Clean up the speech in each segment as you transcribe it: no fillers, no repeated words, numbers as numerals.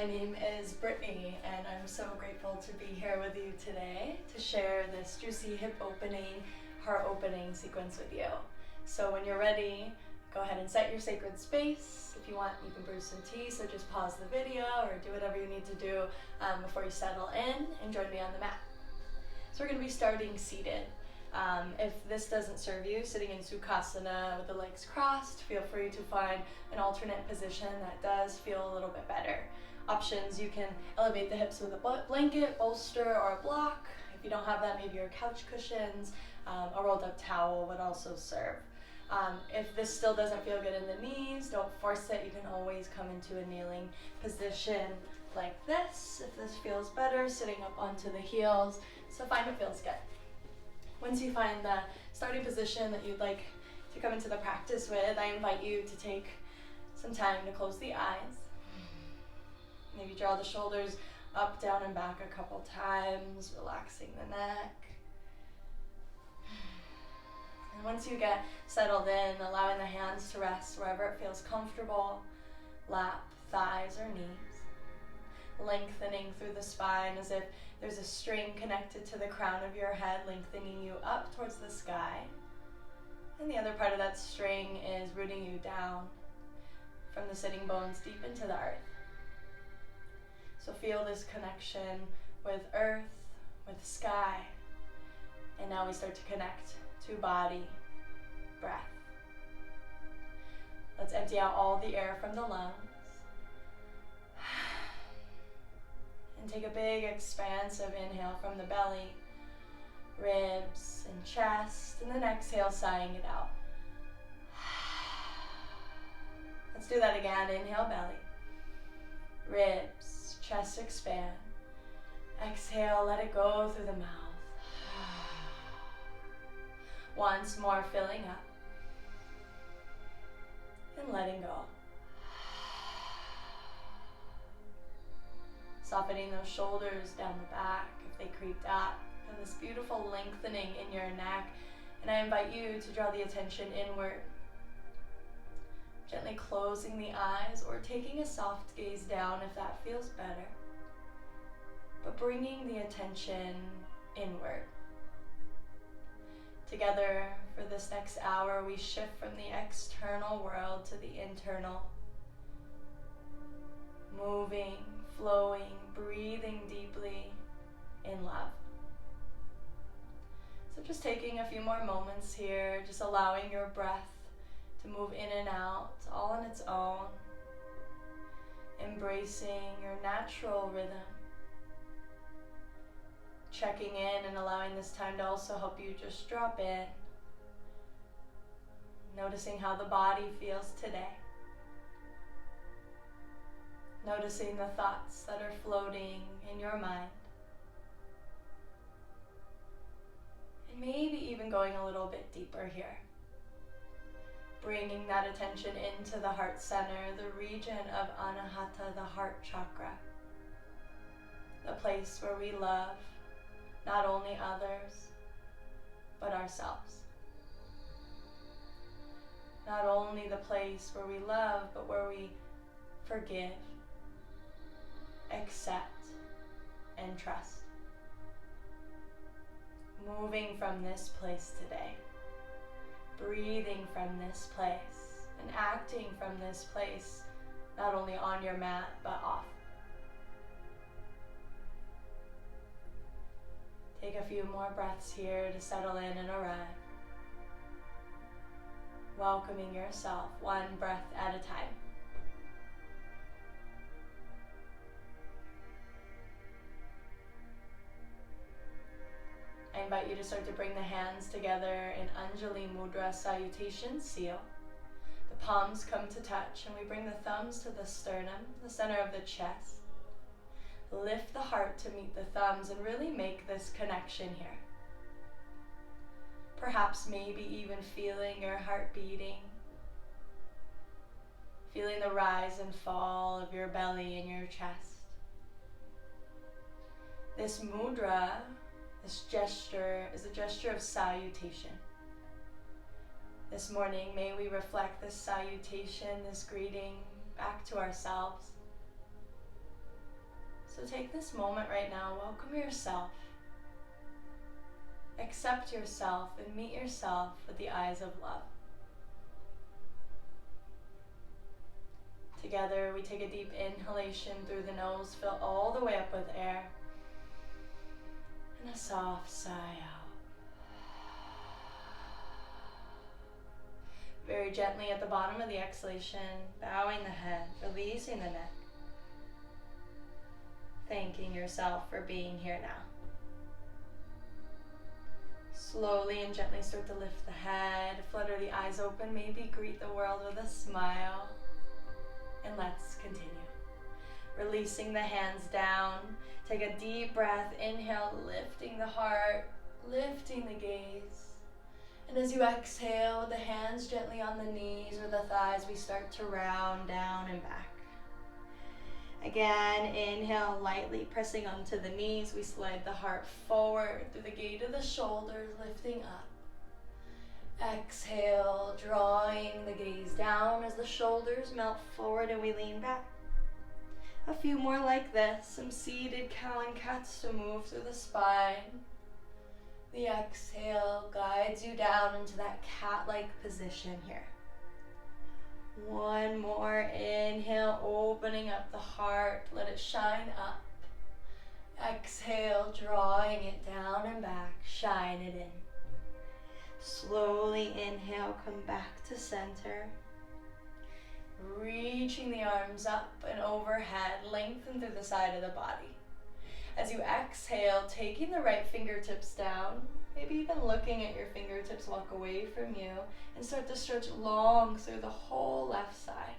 My name is Brittany, and I'm so grateful to be here with you today to share this juicy hip opening, heart opening sequence with you. So when you're ready, go ahead and set your sacred space. If you want, you can brew some tea, so just pause the video or do whatever you need to do before you settle in and join me on the mat. So we're going to be starting seated. If this doesn't serve you, sitting in Sukhasana with the legs crossed, feel free to find an alternate position that does feel a little bit better. Options, you can elevate the hips with a blanket, bolster, or a block. If you don't have that, maybe your couch cushions, a rolled up towel would also serve. If this still doesn't feel good in the knees, don't force it. You can always come into a kneeling position like this. If this feels better, sitting up onto the heels. So find what feels good. Once you find the starting position that you'd like to come into the practice with, I invite you to take some time to close the eyes. Maybe draw the shoulders up, down, and back a couple times, relaxing the neck. And once you get settled in, allowing the hands to rest wherever it feels comfortable, lap, thighs, or knees. Lengthening through the spine as if there's a string connected to the crown of your head, lengthening you up towards the sky. And the other part of that string is rooting you down from the sitting bones deep into the earth. So feel this connection with earth, with sky. And now we start to connect to body, breath. Let's empty out all the air from the lungs. And take a big expansive inhale from the belly, ribs and chest, and then exhale, sighing it out. Let's do that again. Inhale, belly, ribs, chest expand. Exhale, let it go through the mouth. Once more, filling up and letting go. Softening those shoulders down the back if they creeped up, and this beautiful lengthening in your neck. And I invite you to draw the attention inward, gently closing the eyes or taking a soft gaze down if that feels better, but bringing the attention inward. Together for this next hour, we shift from the external world to the internal, moving, flowing, breathing deeply in love. So just taking a few more moments here, just allowing your breath to move in and out all on its own, embracing your natural rhythm, checking in and allowing this time to also help you just drop in, noticing how the body feels today. Noticing the thoughts that are floating in your mind. And maybe even going a little bit deeper here. Bringing that attention into the heart center, the region of Anahata, the heart chakra. The place where we love not only others, but ourselves. Not only the place where we love, but where we forgive, accept, and trust. Moving from this place today, breathing from this place, and acting from this place, not only on your mat, but off. Take a few more breaths here to settle in and arrive. Welcoming yourself one breath at a time. I invite you to start to bring the hands together in Anjali Mudra, Salutation, Seal. The palms come to touch, and we bring the thumbs to the sternum, the center of the chest. Lift the heart to meet the thumbs and really make this connection here. Perhaps maybe even feeling your heart beating, feeling the rise and fall of your belly and your chest. This mudra, this gesture, is a gesture of salutation. This morning, may we reflect this salutation, this greeting back to ourselves. So take this moment right now, welcome yourself. Accept yourself and meet yourself with the eyes of love. Together, we take a deep inhalation through the nose, fill all the way up with air, and a soft sigh out. Very gently at the bottom of the exhalation, bowing the head, releasing the neck. Thanking yourself for being here now. Slowly and gently start to lift the head, flutter the eyes open, maybe greet the world with a smile. And let's continue. Releasing the hands down. Take a deep breath. Inhale, lifting the heart, lifting the gaze. And as you exhale, with the hands gently on the knees or the thighs, we start to round down and back. Again, inhale, lightly pressing onto the knees. We slide the heart forward through the gate of the shoulders, lifting up. Exhale, drawing the gaze down as the shoulders melt forward and we lean back. A few more like this, some seated cow and cats to move through the spine. The exhale guides you down into that cat-like position here. One more inhale, opening up the heart, let it shine up. Exhale, drawing it down and back, shine it in. Slowly inhale, come back to center. Reaching the arms up and overhead, lengthen through the side of the body. As you exhale, taking the right fingertips down, maybe even looking at your fingertips walk away from you, and start to stretch long through the whole left side.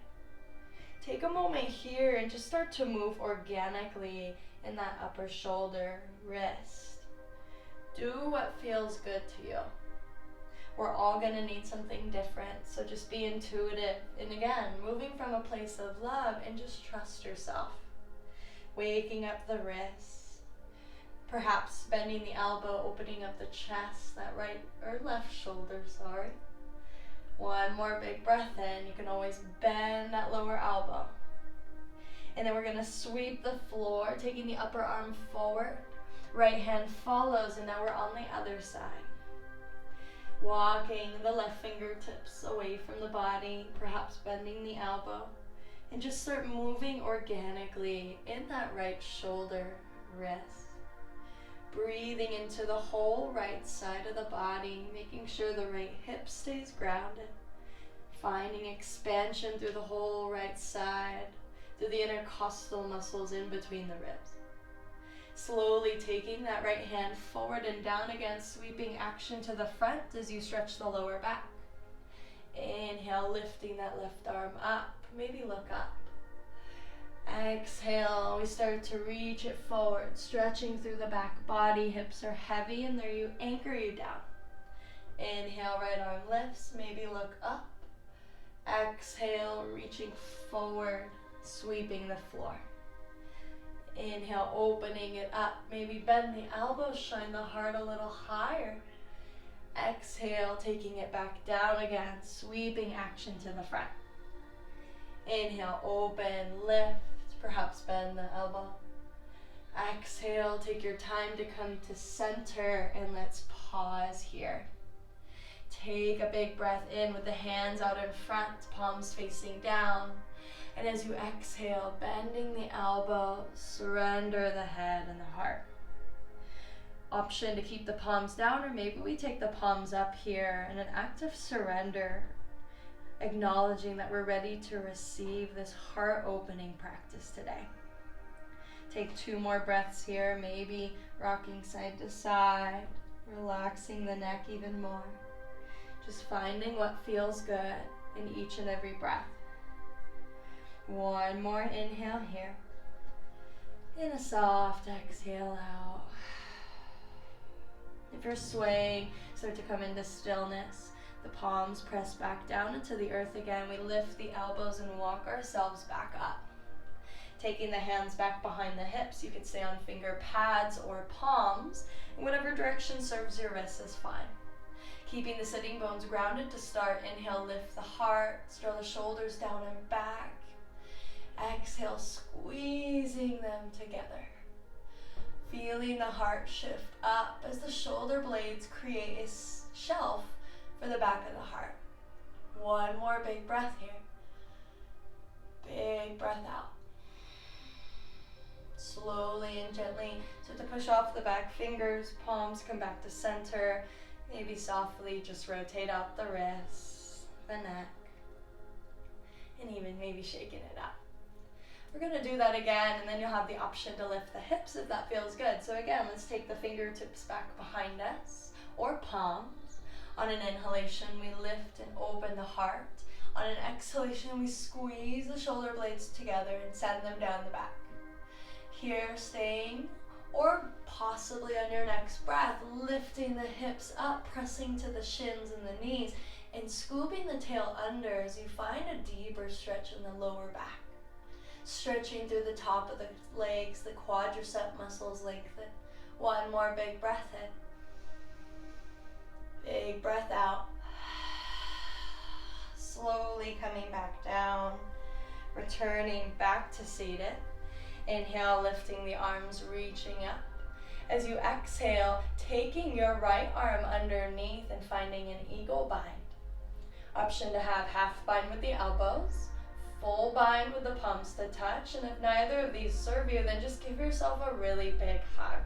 Take a moment here and just start to move organically in that upper shoulder, wrist. Do what feels good to you. We're all going to need something different, so just be intuitive. And again, moving from a place of love and just trust yourself. Waking up the wrist, perhaps bending the elbow, opening up the chest, that right or left shoulder, sorry. One more big breath in. You can always bend that lower elbow. And then we're going to sweep the floor, taking the upper arm forward. Right hand follows, and now we're on the other side. Walking the left fingertips away from the body, perhaps bending the elbow. And just start moving organically in that right shoulder, wrist. Breathing into the whole right side of the body, making sure the right hip stays grounded. Finding expansion through the whole right side, through the intercostal muscles in between the ribs. Slowly taking that right hand forward and down again, sweeping action to the front as you stretch the lower back. Inhale, lifting that left arm up, maybe look up. Exhale, we start to reach it forward, stretching through the back body, hips are heavy and there you anchor you down. Inhale, right arm lifts, maybe look up. Exhale, reaching forward, sweeping the floor. Inhale, opening it up, maybe bend the elbows, shine the heart a little higher. Exhale, taking it back down again, sweeping action to the front. Inhale, open, lift, perhaps bend the elbow. Exhale, take your time to come to center and let's pause here. Take a big breath in with the hands out in front, palms facing down. And as you exhale, bending the elbow, surrender the head and the heart. Option to keep the palms down, or maybe we take the palms up here in an act of surrender, acknowledging that we're ready to receive this heart-opening practice today. Take 2 more breaths here, maybe rocking side to side, relaxing the neck even more. Just finding what feels good in each and every breath. One more inhale here. And a soft exhale out. If you're swaying, start to come into stillness. The palms press back down into the earth again. We lift the elbows and walk ourselves back up. Taking the hands back behind the hips. You can stay on finger pads or palms. In whatever direction serves your wrists is fine. Keeping the sitting bones grounded to start. Inhale, lift the heart. Stroll the shoulders down and back. Exhale, squeezing them together. Feeling the heart shift up as the shoulder blades create a shelf for the back of the heart. One more big breath here. Big breath out. Slowly and gently start to push off the back fingers, palms come back to center. Maybe softly just rotate out the wrists, the neck, and even maybe shaking it up. We're going to do that again, and then you'll have the option to lift the hips if that feels good. So again, let's take the fingertips back behind us, or palms. On an inhalation, we lift and open the heart. On an exhalation, we squeeze the shoulder blades together and send them down the back. Here, staying, or possibly on your next breath, lifting the hips up, pressing to the shins and the knees, and scooping the tail under as you find a deeper stretch in the lower back. Stretching through the top of the legs, the quadricep muscles lengthen. One more big breath in. Big breath out. Slowly coming back down, returning back to seated. Inhale, lifting the arms, reaching up. As you exhale, taking your right arm underneath and finding an eagle bind. Option to have half bind with the elbows, full bind with the palms to touch, and if neither of these serve you, then just give yourself a really big hug.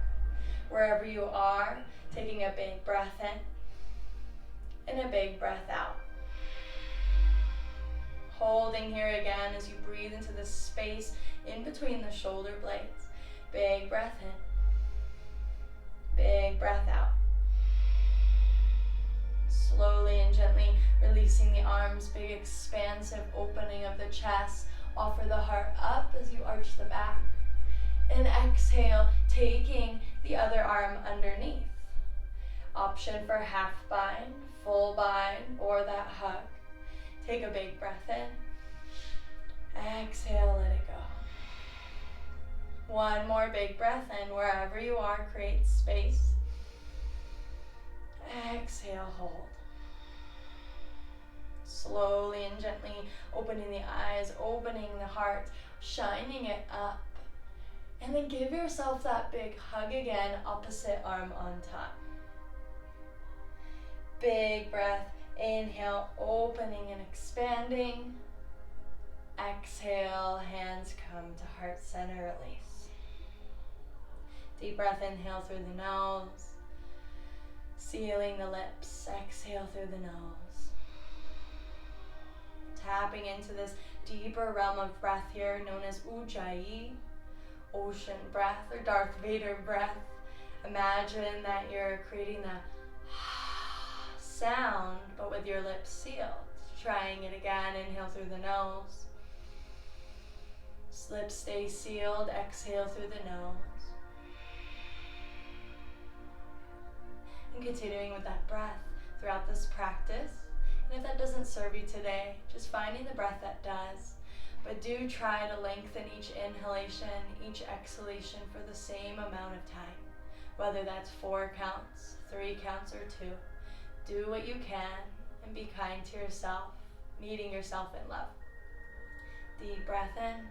Wherever you are, taking a big breath in and a big breath out. Holding here again as you breathe into the space in between the shoulder blades. Big breath in, big breath out. Slowly and gently releasing the arms, big expansive opening of the chest. Offer the heart up as you arch the back. And exhale, taking the other arm underneath. Option for half bind, full bind, or that hug. Take a big breath in. Exhale, let it go. One more big breath in. Wherever you are, create space. Exhale, hold. Slowly and gently opening the eyes, opening the heart, shining it up. And then give yourself that big hug again, opposite arm on top. Big breath, inhale, opening and expanding. Exhale, hands come to heart center, release. Deep breath, inhale through the nose. Sealing the lips, exhale through the nose. Tapping into this deeper realm of breath here known as Oje Ocean Breath or Darth Vader breath. Imagine that you're creating the sound but with your lips sealed. Trying it again, inhale through the nose. Lips stay sealed, exhale through the nose. And continuing with that breath throughout this practice. And if that doesn't serve you today, just finding the breath that does. But do try to lengthen each inhalation, each exhalation for the same amount of time. Whether that's 4 counts, 3 counts, or 2. Do what you can and be kind to yourself, meeting yourself in love. Deep breath in,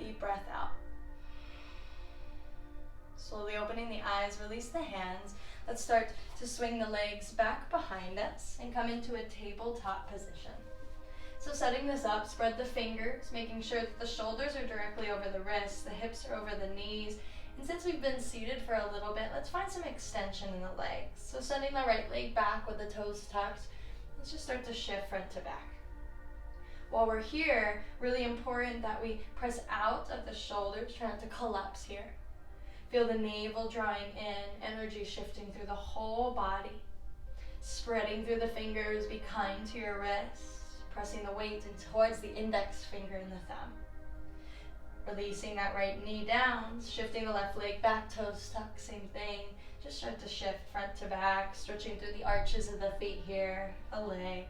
deep breath out. Slowly opening the eyes, release the hands. Let's start to swing the legs back behind us and come into a tabletop position. So setting this up, spread the fingers, making sure that the shoulders are directly over the wrists, the hips are over the knees. And since we've been seated for a little bit, let's find some extension in the legs. So sending the right leg back with the toes tucked, let's just start to shift front to back. While we're here, really important that we press out of the shoulders, try not to collapse here. Feel the navel drawing in, energy shifting through the whole body. Spreading through the fingers, be kind to your wrists, pressing the weight in towards the index finger and the thumb. Releasing that right knee down, shifting the left leg back, toes tucked, same thing. Just start to shift front to back, stretching through the arches of the feet here, the legs.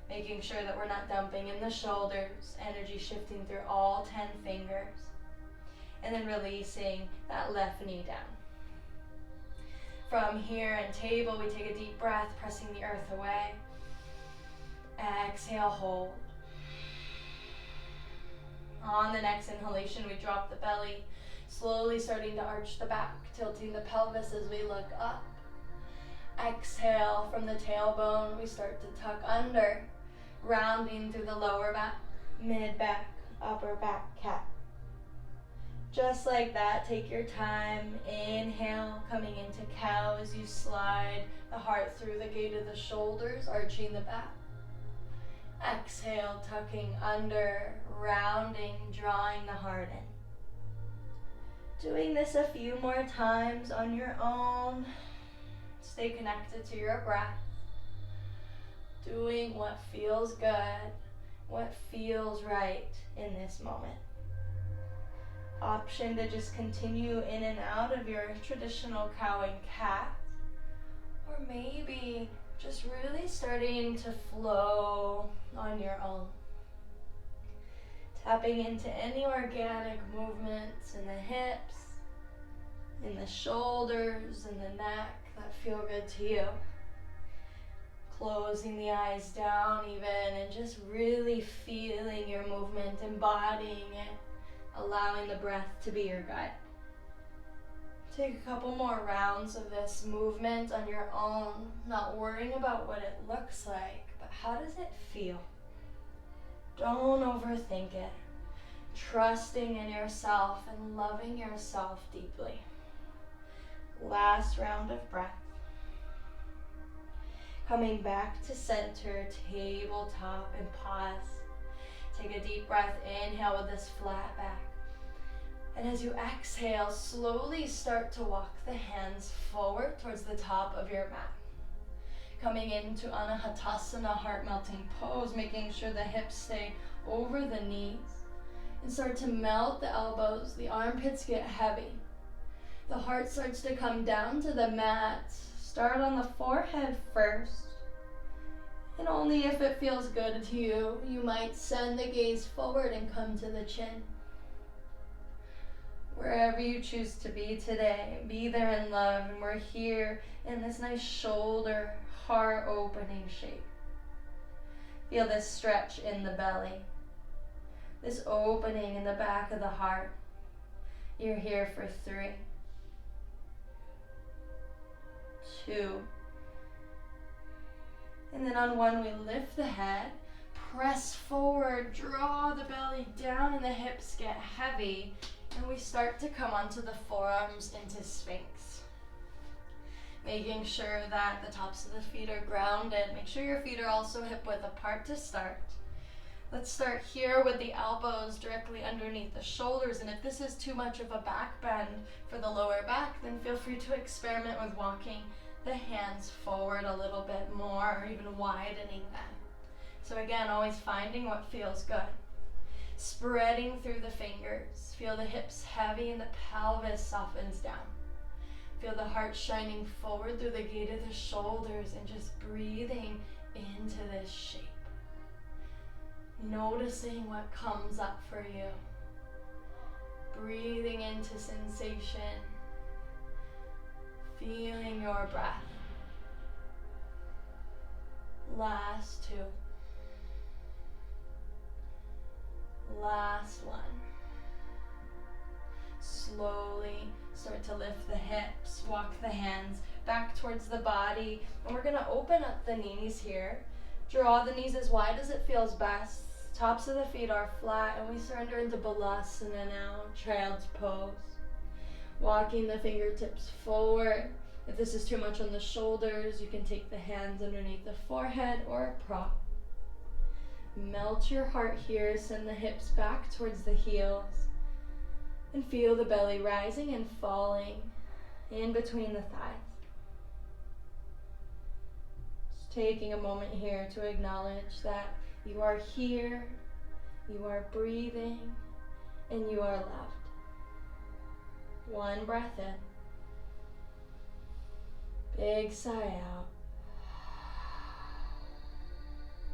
Making sure that we're not dumping in the shoulders, energy shifting through all 10 fingers. And then releasing that left knee down. From here in table, we take a deep breath, pressing the earth away. Exhale, hold. On the next inhalation, we drop the belly, slowly starting to arch the back, tilting the pelvis as we look up. Exhale from the tailbone, we start to tuck under, rounding through the lower back, mid back, upper back cat. Just like that, take your time. Inhale, coming into cow as you slide the heart through the gate of the shoulders, arching the back. Exhale, tucking under, rounding, drawing the heart in. Doing this a few more times on your own. Stay connected to your breath. Doing what feels good, what feels right in this moment. Option to just continue in and out of your traditional cow and cat, or maybe just really starting to flow on your own. Tapping into any organic movements in the hips, in the shoulders, in the neck that feel good to you. Closing the eyes down even and just really feeling your movement, embodying it, allowing the breath to be your guide. Take a couple more rounds of this movement on your own, not worrying about what it looks like, but how does it feel? Don't overthink it. Trusting in yourself and loving yourself deeply. Last round of breath. Coming back to center, tabletop, and pause. Take a deep breath, inhale with this flat back. And as you exhale, slowly start to walk the hands forward towards the top of your mat. Coming into Anahatasana, heart-melting pose, making sure the hips stay over the knees. And start to melt the elbows, the armpits get heavy. The heart starts to come down to the mat. Start on the forehead first. And only if it feels good to you, you might send the gaze forward and come to the chin. Wherever you choose to be today, be there in love. And we're here in this nice shoulder, heart opening shape. Feel this stretch in the belly. This opening in the back of the heart. You're here for 3, 2, and then on 1 we lift the head, press forward, draw the belly down and the hips get heavy, and we start to come onto the forearms into Sphinx. Making sure that the tops of the feet are grounded. Make sure your feet are also hip width apart to start. Let's start here with the elbows directly underneath the shoulders, and if this is too much of a back bend for the lower back, then feel free to experiment with walking the hands forward a little bit more, or even widening them. So again, always finding what feels good. Spreading through the fingers. Feel the hips heavy and the pelvis softens down. Feel the heart shining forward through the gate of the shoulders and just breathing into this shape. Noticing what comes up for you. Breathing into sensation. Feeling your breath. Last 2. Last 1. Slowly start to lift the hips, walk the hands back towards the body, and we're going to open up the knees here. Draw the knees as wide as it feels best. Tops of the feet are flat, and we surrender into Vajrasana now, child's pose. Walking the fingertips forward. If this is too much on the shoulders, you can take the hands underneath the forehead or a prop. Melt your heart here, send the hips back towards the heels. And feel the belly rising and falling in between the thighs. Just taking a moment here to acknowledge that you are here, you are breathing, and you are loved. 1 breath in. Big sigh out.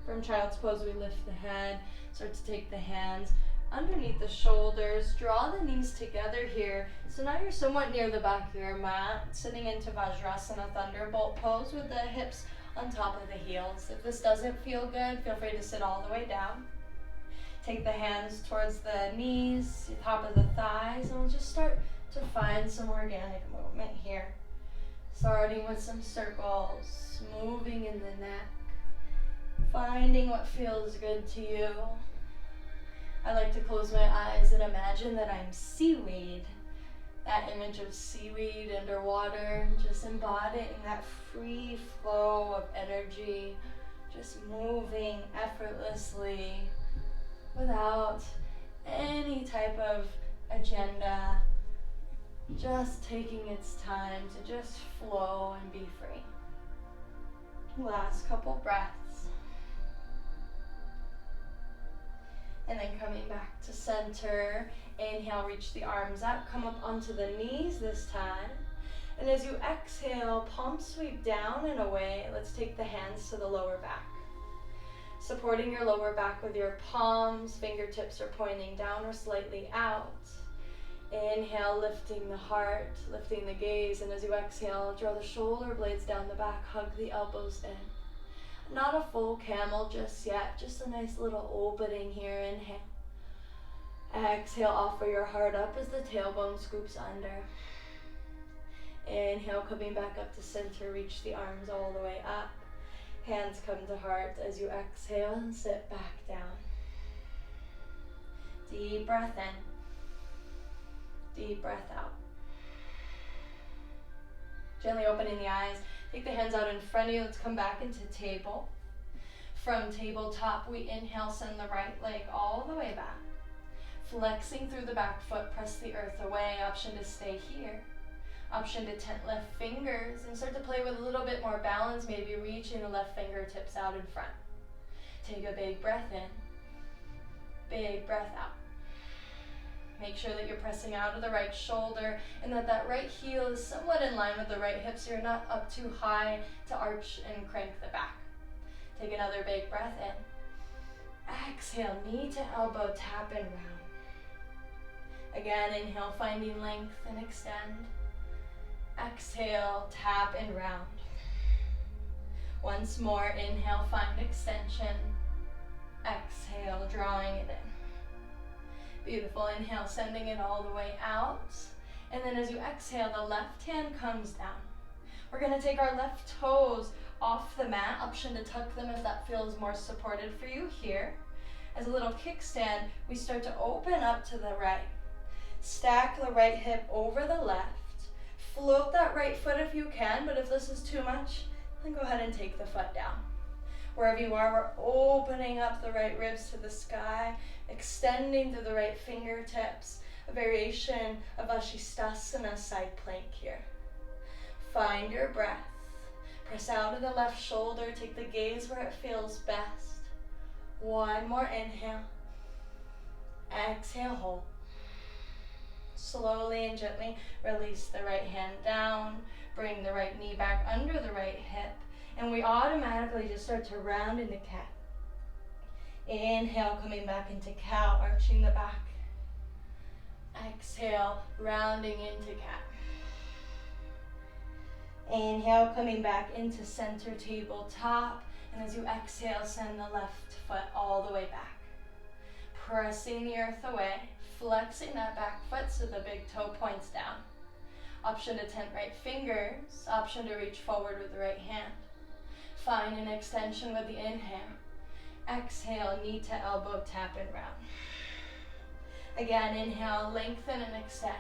From child's pose, we lift the head, start to take the hands underneath the shoulders, draw the knees together here. So now you're somewhat near the back of your mat, sitting into Vajrasana, Thunderbolt pose with the hips on top of the heels. If this doesn't feel good, feel free to sit all the way down. Take the hands towards the knees, the top of the thighs, and we'll just start to find some organic movement here. Starting with some circles, moving in the neck, finding what feels good to you. I like to close my eyes and imagine that I'm seaweed. That image of seaweed underwater, just embodying that free flow of energy, just moving effortlessly without any type of agenda, just taking its time to just flow and be free. Last couple breaths. And then coming back to center. Inhale, reach the arms up, come up onto the knees this time. And as you exhale, palm sweep down and away. Let's take the hands to the lower back. Supporting your lower back with your palms, fingertips are pointing down or slightly out. Inhale, lifting the heart, lifting the gaze, and as you exhale, draw the shoulder blades down the back, hug the elbows in. Not a full camel just yet, just a nice little opening here. Inhale. Exhale, offer your heart up as the tailbone scoops under. Inhale, coming back up to center, reach the arms all the way up. Hands come to heart as you exhale and sit back down. Deep breath in. Deep breath out. Gently opening the eyes. Take the hands out in front of you. Let's come back into table. From tabletop, we inhale, send the right leg all the way back. Flexing through the back foot, press the earth away. Option to stay here. Option to tent left fingers and start to play with a little bit more balance, maybe reaching the left fingertips out in front. Take a big breath in. Big breath out. Make sure that you're pressing out of the right shoulder and that right heel is somewhat in line with the right hip so you're not up too high to arch and crank the back. Take another big breath in. Exhale, knee to elbow, tap and round. Again, inhale, finding length and extend. Exhale, tap and round. Once more, inhale, find extension. Exhale, drawing it in. Beautiful, inhale, sending it all the way out. And then as you exhale, the left hand comes down. We're gonna take our left toes off the mat. Option to tuck them if that feels more supported for you here. As a little kickstand, we start to open up to the right. Stack the right hip over the left. Float that right foot if you can, but if this is too much, then go ahead and take the foot down. Wherever you are, we're opening up the right ribs to the sky, extending through the right fingertips, a variation of Vajrasana side plank here. Find your breath. Press out of the left shoulder, take the gaze where it feels best. One more inhale. Exhale, hold. Slowly and gently release the right hand down, bring the right knee back under the right hip, and we automatically just start to round into cat. Inhale, coming back into cow, arching the back. Exhale, rounding into cat. Inhale, coming back into center tabletop, and as you exhale, send the left foot all the way back. Pressing the earth away. Flexing that back foot so the big toe points down. Option to tent right fingers. Option to reach forward with the right hand. Find an extension with the inhale. Exhale, knee to elbow, tap and round. Again, inhale, lengthen and extend.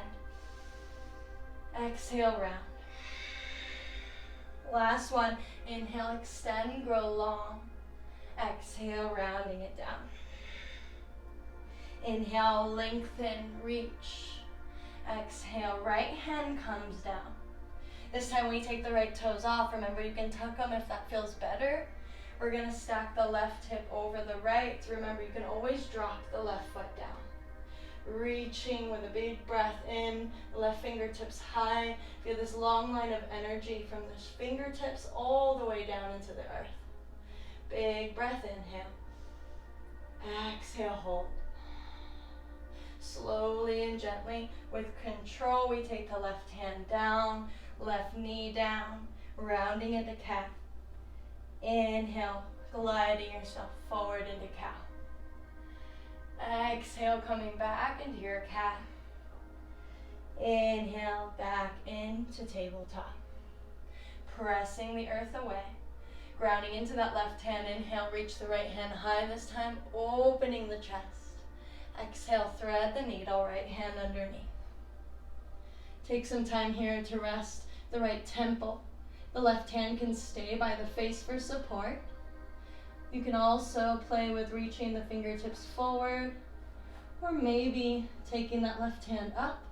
Exhale, round. Last one, inhale, extend, grow long. Exhale, rounding it down. Inhale, lengthen, reach. Exhale, right hand comes down. This time we take the right toes off. Remember, you can tuck them if that feels better. We're gonna stack the left hip over the right. Remember, you can always drop the left foot down. Reaching with a big breath in, left fingertips high. Feel this long line of energy from the fingertips all the way down into the earth. Big breath, inhale. Exhale, hold. Slowly and gently, with control, we take the left hand down, left knee down, rounding into cat. Inhale, gliding yourself forward into cow. Exhale, coming back into your cat. Inhale, back into tabletop. Pressing the earth away. Grounding into that left hand. Inhale, reach the right hand high this time, opening the chest. Exhale, thread the needle, right hand underneath. Take some time here to rest the right temple. The left hand can stay by the face for support. You can also play with reaching the fingertips forward, or maybe taking that left hand up,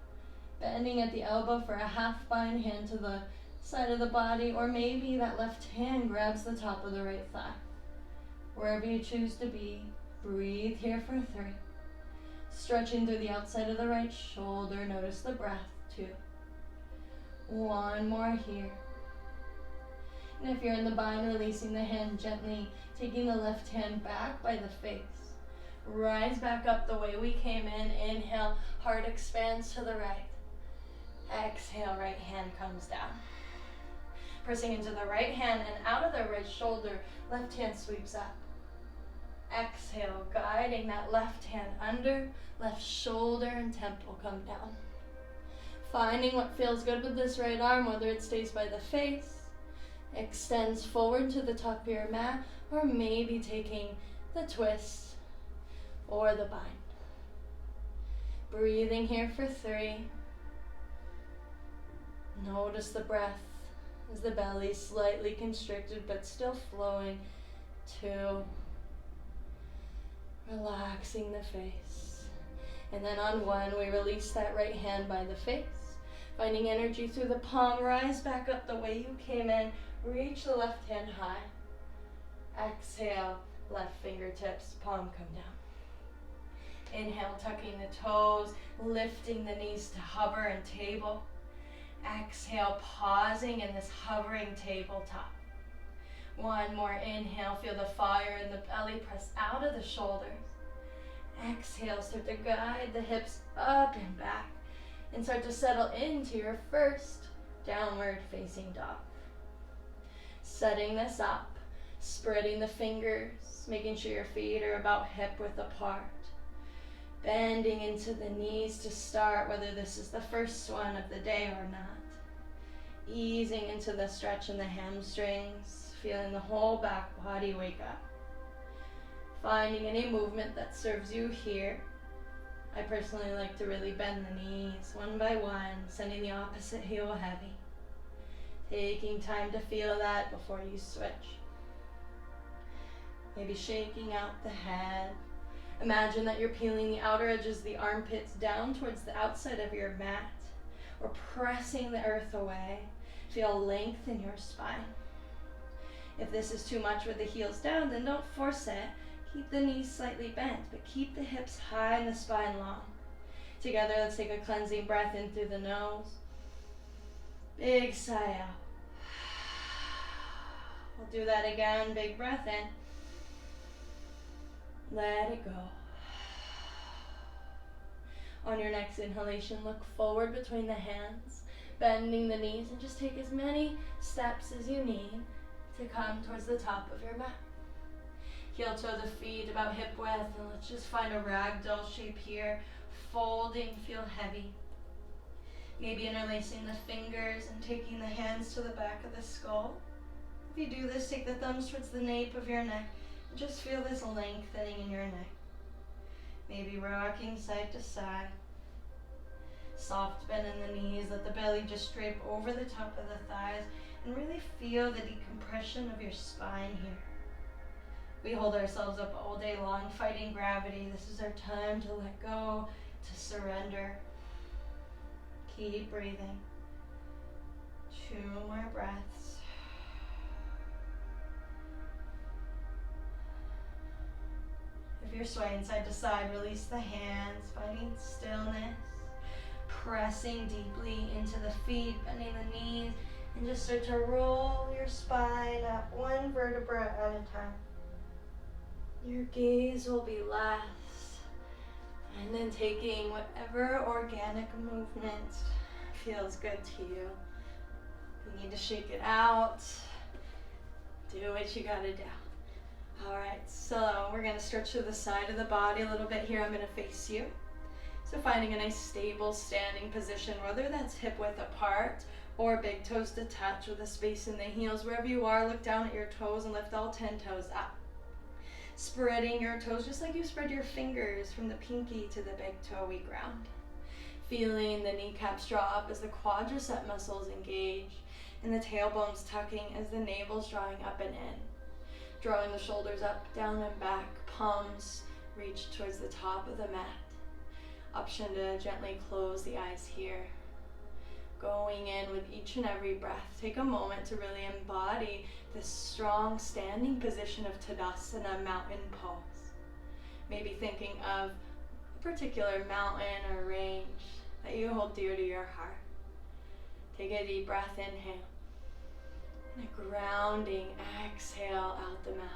bending at the elbow for a half bind, hand to the side of the body, or maybe that left hand grabs the top of the right thigh. Wherever you choose to be, breathe here for 3. Stretching through the outside of the right shoulder, notice the breath, 2. 1 more here. And if you're in the bind, releasing the hand gently, taking the left hand back by the face. Rise back up the way we came in. Inhale, heart expands to the right. Exhale, right hand comes down. Pressing into the right hand and out of the right shoulder, left hand sweeps up. Exhale, guiding that left hand under, left shoulder and temple come down. Finding what feels good with this right arm, whether it stays by the face, extends forward to the top of your mat, or maybe taking the twist or the bind. Breathing here for 3. Notice the breath as the belly slightly constricted but still flowing. 2. Relaxing the face. And then on 1, we release that right hand by the face. Finding energy through the palm, rise back up the way you came in. Reach the left hand high. Exhale, left fingertips, palm come down. Inhale, tucking the toes, lifting the knees to hover and table. Exhale, pausing in this hovering tabletop. 1 more inhale, feel the fire in the belly, press out of the shoulders. Exhale, start to guide the hips up and back and start to settle into your first downward facing dog. Setting this up, spreading the fingers, making sure your feet are about hip width apart. Bending into the knees to start, whether this is the first one of the day or not. Easing into the stretch in the hamstrings, feeling the whole back body wake up. Finding any movement that serves you here. I personally like to really bend the knees one by one, sending the opposite heel heavy. Taking time to feel that before you switch. Maybe shaking out the head. Imagine that you're peeling the outer edges of the armpits down towards the outside of your mat, or pressing the earth away. Feel length in your spine. If this is too much with the heels down, then don't force it. Keep the knees slightly bent, but keep the hips high and the spine long. Together, let's take a cleansing breath in through the nose. Big sigh out. We'll do that again. Big breath in. Let it go. On your next inhalation, look forward between the hands, bending the knees, and just take as many steps as you need to come towards the top of your mat. Heel toe the feet about hip width, and let's just find a ragdoll shape here. Folding, feel heavy. Maybe interlacing the fingers and taking the hands to the back of the skull. If you do this, take the thumbs towards the nape of your neck. Just feel this lengthening in your neck. Maybe rocking side to side. Soft bend in the knees, let the belly just drape over the top of the thighs, and really feel the decompression of your spine here. We hold ourselves up all day long, fighting gravity. This is our time to let go, to surrender. Keep breathing. 2 more breaths. If you're swaying side to side, release the hands, finding stillness, pressing deeply into the feet, bending the knees, and just start to roll your spine up 1 vertebra at a time. Your gaze will be last, and then taking whatever organic movement feels good to you. If you need to shake it out, do what you gotta do. All right, so we're going to stretch to the side of the body a little bit here. I'm going to face you. So finding a nice stable standing position, whether that's hip width apart or big toes detached with a space in the heels. Wherever you are, look down at your toes and lift all 10 toes up. Spreading your toes just like you spread your fingers from the pinky to the big toe, we ground. Feeling the kneecaps draw up as the quadricep muscles engage and the tailbones tucking as the navel's drawing up and in. Drawing the shoulders up, down and back, palms reach towards the top of the mat. Option to gently close the eyes here. Going in with each and every breath. Take a moment to really embody this strong standing position of Tadasana, mountain pose. Maybe thinking of a particular mountain or range that you hold dear to your heart. Take a deep breath, inhale. And a grounding exhale out the mouth.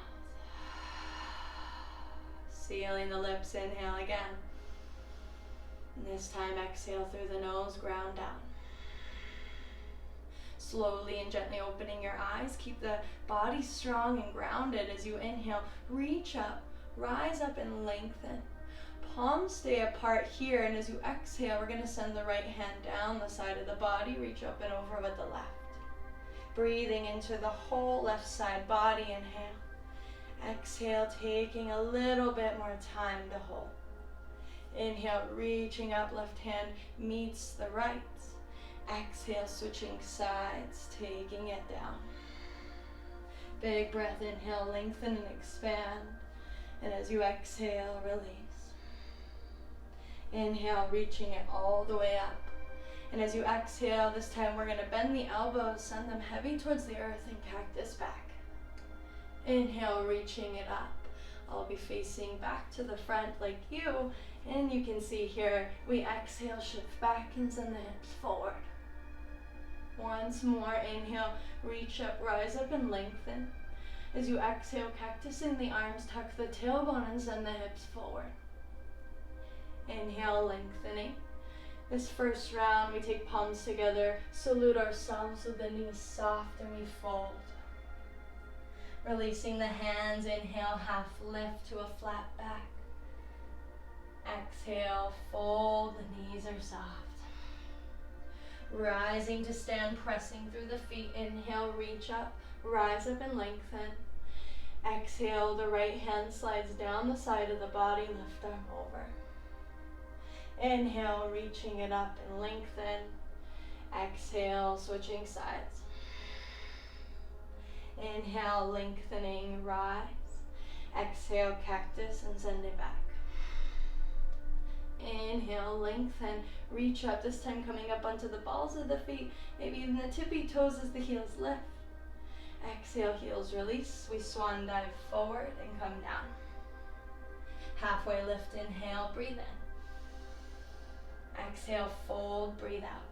Sealing the lips, inhale again. And this time exhale through the nose, ground down. Slowly and gently opening your eyes. Keep the body strong and grounded as you inhale. Reach up, rise up and lengthen. Palms stay apart here, and as you exhale, we're going to send the right hand down the side of the body. Reach up and over with the left. Breathing into the whole left side body, inhale. Exhale, taking a little bit more time to hold. Inhale, reaching up, left hand meets the right. Exhale, switching sides, taking it down. Big breath, inhale, lengthen and expand. And as you exhale, release. Inhale, reaching it all the way up. And as you exhale, this time we're going to bend the elbows, send them heavy towards the earth and cactus back. Inhale, reaching it up. I'll be facing back to the front like you. And you can see here, we exhale, shift back and send the hips forward. Once more, inhale, reach up, rise up and lengthen. As you exhale, cactus in the arms, tuck the tailbone and send the hips forward. Inhale, lengthening. This first round, we take palms together, salute ourselves with the knees soft and we fold. Releasing the hands, inhale, half lift to a flat back. Exhale, fold, the knees are soft. Rising to stand, pressing through the feet. Inhale, reach up, rise up and lengthen. Exhale, the right hand slides down the side of the body, lift arm over. Inhale, reaching it up and lengthen. Exhale, switching sides. Inhale, lengthening, rise. Exhale, cactus and send it back. Inhale, lengthen, reach up, this time coming up onto the balls of the feet, maybe even the tippy toes as the heels lift. Exhale, heels release, we swan dive forward and come down. Halfway lift, inhale, breathe in. Exhale, fold, breathe out.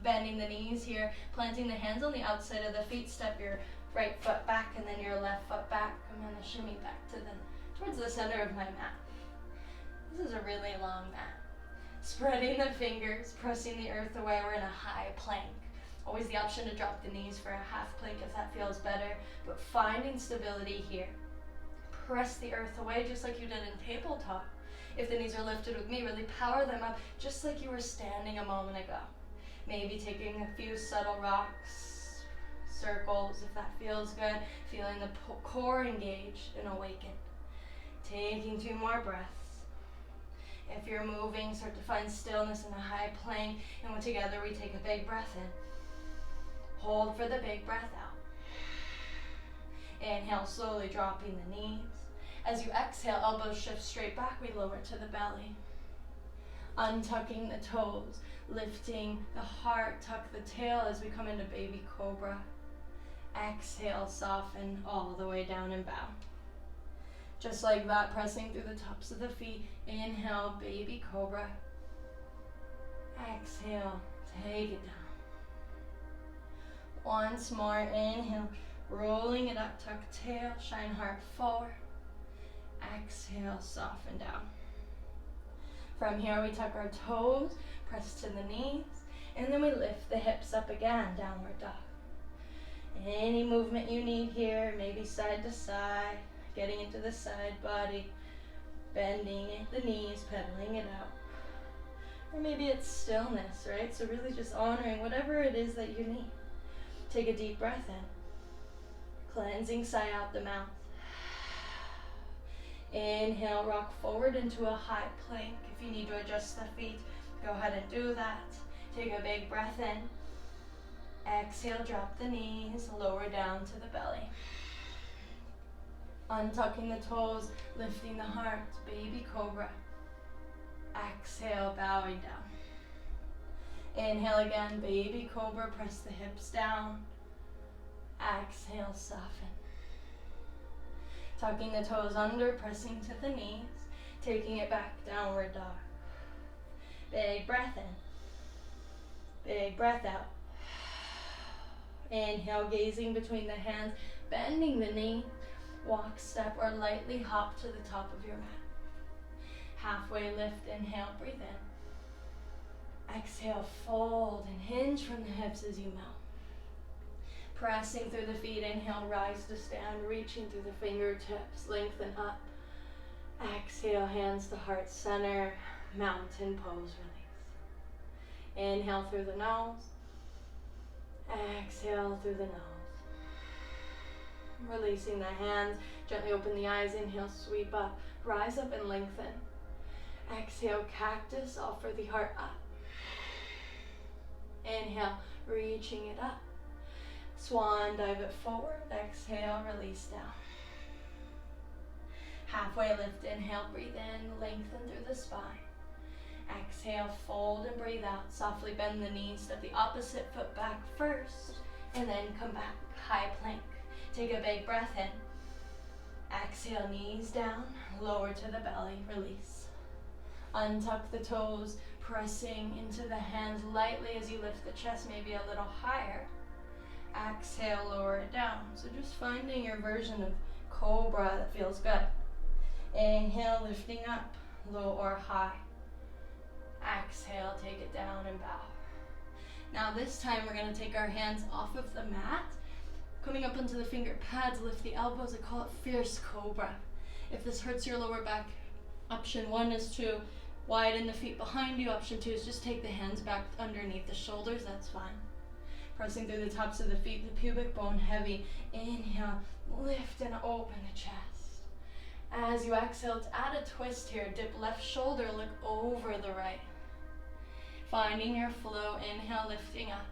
Bending the knees here, planting the hands on the outside of the feet, step your right foot back and then your left foot back. I'm going to shimmy back towards the center of my mat. This is a really long mat. Spreading the fingers, pressing the earth away, we're in a high plank. Always the option to drop the knees for a half plank if that feels better, but finding stability here. Press the earth away just like you did in tabletop. If the knees are lifted with me, really power them up just like you were standing a moment ago. Maybe taking a few subtle rocks, circles if that feels good, feeling the core engaged and awaken. Taking 2 more breaths. If you're moving, start to find stillness in a high plank, and together we take a big breath in. Hold for the big breath out. Inhale, slowly dropping the knees. As you exhale, elbows shift straight back, we lower to the belly. Untucking the toes, lifting the heart, tuck the tail as we come into baby cobra. Exhale, soften all the way down and bow. Just like that, pressing through the tops of the feet. Inhale, baby cobra. Exhale, take it down. Once more, inhale, rolling it up, tuck tail, shine heart forward. Exhale, soften down. From here, we tuck our toes, press to the knees, and then we lift the hips up again, downward dog. Any movement you need here, maybe side to side. getting into the side body, bending the knees, pedaling it out. Or maybe it's stillness, right? So really just honoring whatever it is that you need. Take a deep breath in. Cleansing sigh out the mouth. Inhale, rock forward into a high plank. If you need to adjust the feet, go ahead and do that. Take a big breath in. Exhale, drop the knees, lower down to the belly. Untucking the toes, lifting the heart, baby cobra. Exhale, bowing down. Inhale again, baby cobra, press the hips down. Exhale, soften. Tucking the toes under, pressing to the knees, taking it back, downward dog. Big breath in. Big breath out. Inhale, gazing between the hands, bending the knee. Walk, step, or lightly hop to the top of your mat. Halfway lift, inhale, breathe in. Exhale, fold and hinge from the hips as you melt. Pressing through the feet, inhale, rise to stand, reaching through the fingertips, lengthen up. Exhale, hands to heart center, mountain pose, release. Inhale through the nose. Exhale through the nose. Releasing the hands, gently open the eyes, inhale, sweep up, rise up and lengthen. Exhale, cactus, offer the heart up. Inhale, reaching it up. Swan, dive it forward, exhale, release down. Halfway lift, inhale, breathe in, lengthen through the spine. Exhale, fold and breathe out. Softly bend the knees, step the opposite foot back first, and then come back, high plank. Take a big breath in. Exhale, knees down, lower to the belly, release. Untuck the toes, pressing into the hands lightly as you lift the chest, maybe a little higher. Exhale, lower it down. So just finding your version of Cobra that feels good. Inhale, lifting up, low or high. Exhale, take it down and bow. Now this time we're going to take our hands off of the mat. Coming up onto the finger pads, lift the elbows. I call it Fierce Cobra. If this hurts your lower back, option 1 is to widen the feet behind you. Option 2 is just take the hands back underneath the shoulders. That's fine. Pressing through the tops of the feet, the pubic bone heavy. Inhale, lift and open the chest. As you exhale, add a twist here. Dip left shoulder, look over the right. Finding your flow, inhale, lifting up.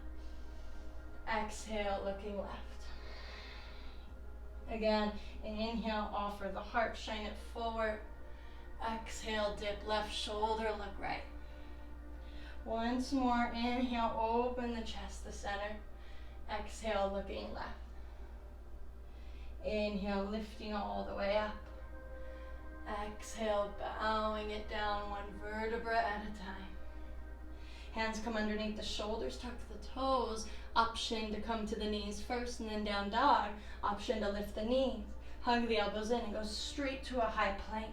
Exhale, looking left. Again, inhale, offer the heart, shine it forward. Exhale, dip left shoulder, look right. Once more, inhale, open the chest, the center. Exhale, looking left. Inhale, lifting all the way up. Exhale, bowing it down, one vertebra at a time. Hands come underneath the shoulders, tuck the toes. Option to come to the knees first and then down dog. Option to lift the knees. Hug the elbows in and go straight to a high plank.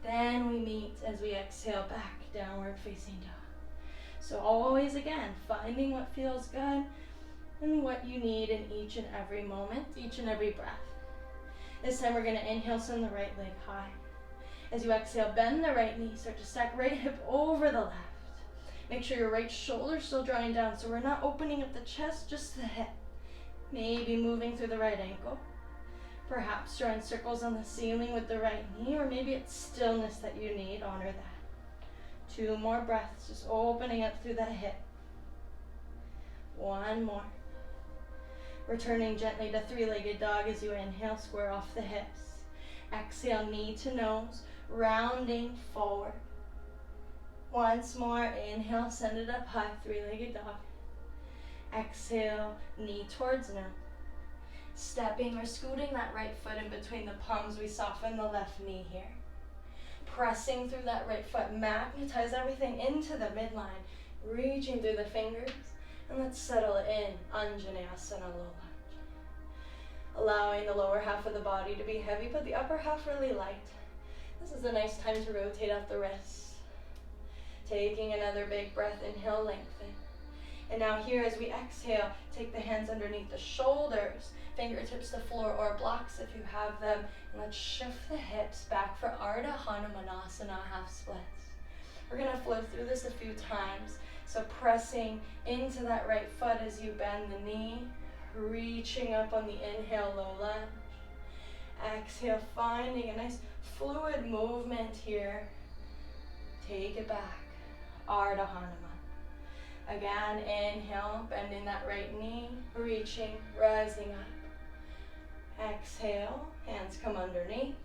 Then we meet as we exhale back, downward facing dog. So always again, finding what feels good and what you need in each and every moment, each and every breath. This time we're going to inhale, send the right leg high. As you exhale, bend the right knee, start to stack right hip over the left. Make sure your right shoulder's still drawing down, so we're not opening up the chest, just the hip. Maybe moving through the right ankle. Perhaps drawing circles on the ceiling with the right knee, or maybe it's stillness that you need. Honor that. 2 more breaths, just opening up through that hip. 1 more. Returning gently to 3-legged dog as you inhale, square off the hips. Exhale, knee to nose, rounding forward. Once more, inhale, send it up high, 3-legged dog. Exhale, knee towards nose. Stepping or scooting that right foot in between the palms, we soften the left knee here. Pressing through that right foot, magnetize everything into the midline, reaching through the fingers, and let's settle it in, Anjali-asana, low lunge. Allowing the lower half of the body to be heavy, but the upper half really light. This is a nice time to rotate out the wrists. Taking another big breath, inhale, lengthen. And now here as we exhale, take the hands underneath the shoulders, fingertips to floor or blocks if you have them. And let's shift the hips back for Anahatasana, half splits. We're going to flow through this a few times. So pressing into that right foot as you bend the knee, reaching up on the inhale, low lunge. Exhale, finding a nice fluid movement here. Take it back, Ardha Hanuman. Again, inhale, bending that right knee, reaching, rising up. Exhale, hands come underneath,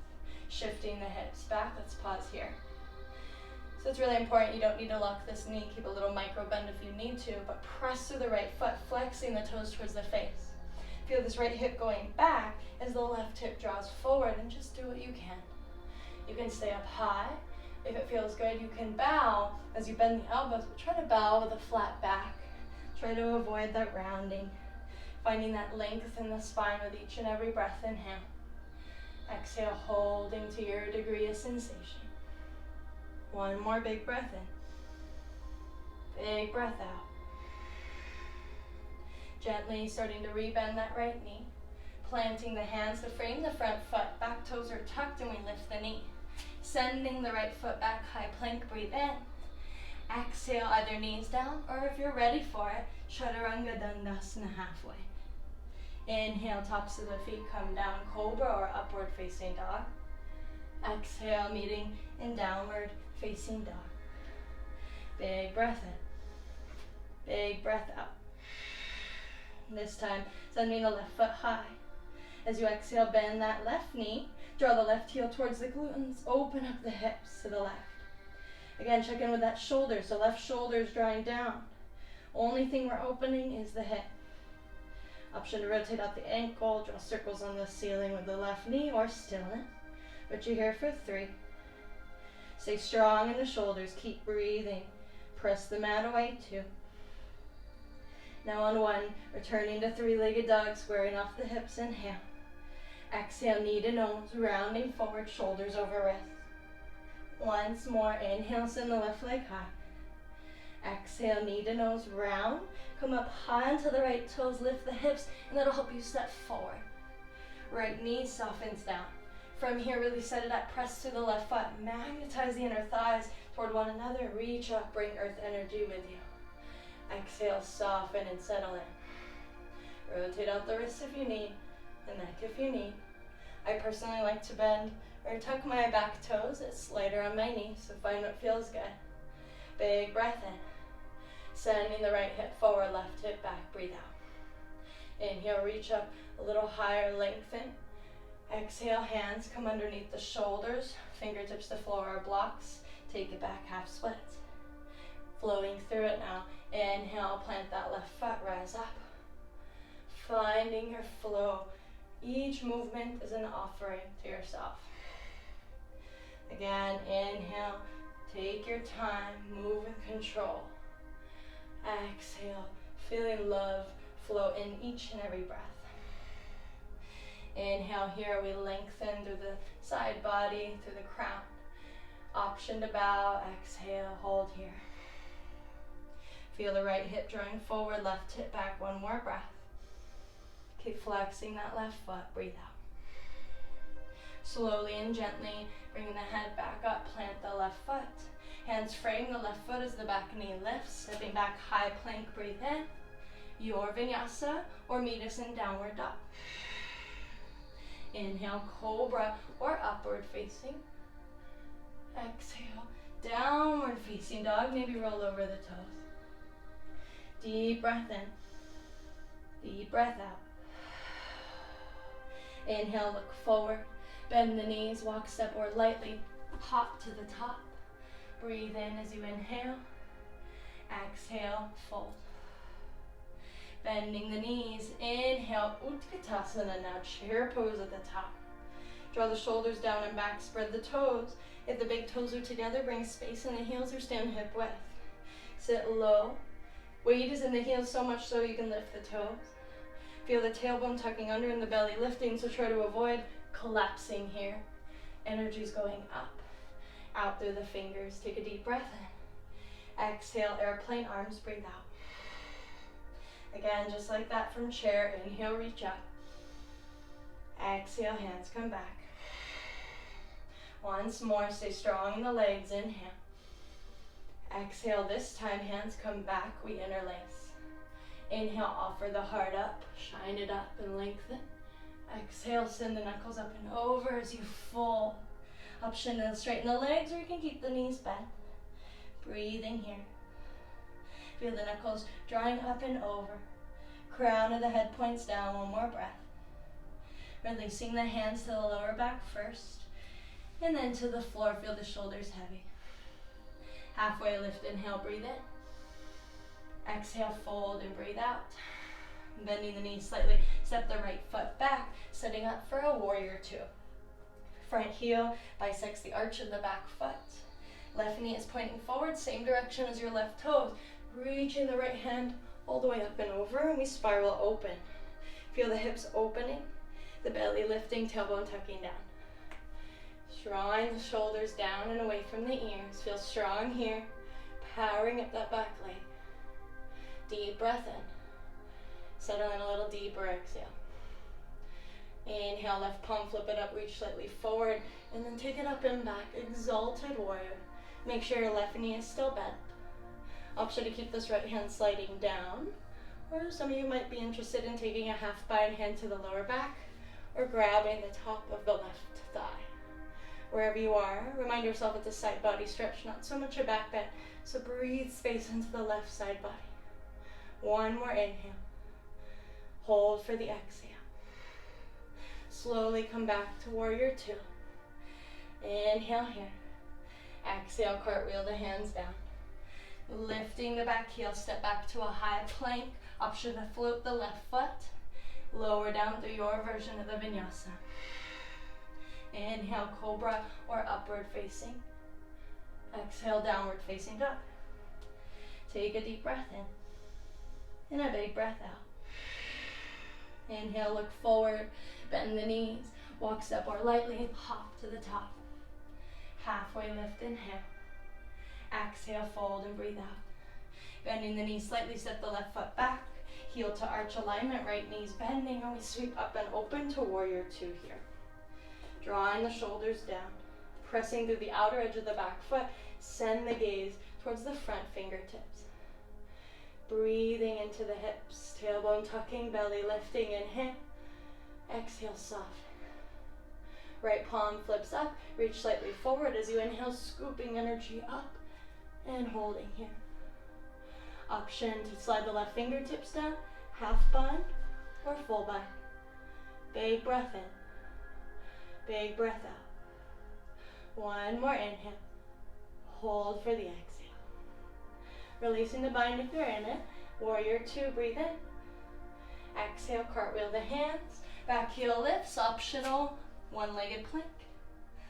shifting the hips back. Let's pause here. So it's really important, you don't need to lock this knee, keep a little micro bend if you need to, but press through the right foot, flexing the toes towards the face. Feel this right hip going back as the left hip draws forward, and just do what you can. You can stay up high. If it feels good, you can bow as you bend the elbows, but try to bow with a flat back. Try to avoid that rounding, finding that length in the spine with each and every breath. Inhale. Exhale, holding to your degree of sensation. One more big breath in. Big breath out. Gently starting to rebend that right knee. Planting the hands to frame the front foot. Back toes are tucked and we lift the knee. Sending the right foot back, high plank, breathe in. Exhale, either knees down, or if you're ready for it, Chaturanga Dandasana halfway. Inhale, tops of the feet come down, Cobra or upward facing dog. Exhale, meeting in downward facing dog. Big breath in. Big breath out. This time, sending the left foot high. As you exhale, bend that left knee. Draw the left heel towards the glutes. Open up the hips to the left. Again, check in with that shoulder. So left shoulder is drawing down. Only thing we're opening is the hip. Option to rotate out the ankle. Draw circles on the ceiling with the left knee or stillness. But you're here for 3. Stay strong in the shoulders. Keep breathing. Press the mat away. 2. Now on 1, returning to 3-legged dog, squaring off the hips. Inhale. Exhale, knee to nose, rounding forward, shoulders over wrists. Once more, inhale, send the left leg high. Exhale, knee to nose, round. Come up high onto the right toes, lift the hips, and that'll help you step forward. Right knee softens down. From here, really set it up, press through the left foot, magnetize the inner thighs toward one another, reach up, bring earth energy with you. Exhale, soften and settle in. Rotate out the wrists if you need, the neck if you need. I personally like to bend or tuck my back toes. It's lighter on my knees, so find what feels good. Big breath in. Sending the right hip forward, left hip back, breathe out. Inhale, reach up a little higher, lengthen. Exhale, hands come underneath the shoulders, fingertips to floor or blocks. Take it back, half splits. Flowing through it now. Inhale, plant that left foot, rise up. Finding your flow. Each movement is an offering to yourself. Again, inhale, take your time, move with control. Exhale, feeling love flow in each and every breath. Inhale, here we lengthen through the side body, through the crown. Option to bow, exhale, hold here. Feel the right hip drawing forward, left hip back, one more breath. Keep flexing that left foot, breathe out. Slowly and gently, bringing the head back up, plant the left foot. Hands frame the left foot as the back knee lifts, stepping back, high plank, breathe in. Your vinyasa or meet us in downward dog. Inhale, Cobra or upward facing. Exhale, downward facing dog, maybe roll over the toes. Deep breath in, deep breath out. Inhale, look forward, bend the knees, walk, step, or lightly hop to the top. Breathe in as you inhale, exhale, fold. Bending the knees, inhale, Utkatasana, now chair pose at the top. Draw the shoulders down and back, spread the toes. If the big toes are together, bring space in the heels or stand hip width. Sit low. Weight is in the heels so much so you can lift the toes. Feel the tailbone tucking under and the belly lifting, so try to avoid collapsing here. Energy's going up, out through the fingers. Take a deep breath in. Exhale, airplane arms, breathe out. Again, just like that from chair, inhale, reach up. Exhale, hands come back. Once more, stay strong in the legs, inhale. Exhale, this time hands come back, we interlace. Inhale, offer the heart up, shine it up and lengthen. Exhale, send the knuckles up and over as you fold. Option to straighten the legs, or you can keep the knees bent. Breathing here. Feel the knuckles drawing up and over. Crown of the head points down, one more breath. Releasing the hands to the lower back first, and then to the floor, feel the shoulders heavy. Halfway lift, inhale, breathe in. Exhale, fold and breathe out. Bending the knees slightly, step the right foot back, setting up for a warrior two. Front heel bisects the arch of the back foot. Left knee is pointing forward, same direction as your left toes. Reaching the right hand all the way up and over, and we spiral open. Feel the hips opening, the belly lifting, tailbone tucking down. Drawing the shoulders down and away from the ears. Feel strong here, powering up that back leg. Deep breath in. Settle in a little deeper, exhale. Inhale, left palm, flip it up, reach slightly forward, and then take it up and back, exalted warrior. Make sure your left knee is still bent. Option to keep this right hand sliding down, or some of you might be interested in taking a half bind hand to the lower back, or grabbing the top of the left thigh. Wherever you are, remind yourself it's a side body stretch, not so much a back bend, so breathe space into the left side body. One more inhale. Hold for the exhale. Slowly come back to warrior two. Inhale here. Exhale, cartwheel the hands down. Lifting the back heel, step back to a high plank. Option to float the left foot. Lower down through your version of the vinyasa. Inhale, cobra or upward facing. Exhale, downward facing dog. Take a deep breath in and a big breath out. Inhale, look forward, bend the knees, walk, step, or lightly hop to the top. Halfway lift, inhale. Exhale, fold and breathe out. Bending the knees slightly, step the left foot back, heel to arch alignment, right knees bending, and we sweep up and open to warrior two here. Drawing the shoulders down, pressing through the outer edge of the back foot, send the gaze towards the front fingertips. Breathing into the hips, tailbone tucking, belly lifting, inhale. Exhale, soften. Right palm flips up, reach slightly forward as you inhale, scooping energy up and holding here. Option to slide the left fingertips down, half bind or full bind. Big breath in, big breath out. One more inhale. Hold for the exhale. Releasing the bind if you're in it. Warrior two, breathe in. Exhale, cartwheel the hands. Back heel lifts, optional, one-legged plank.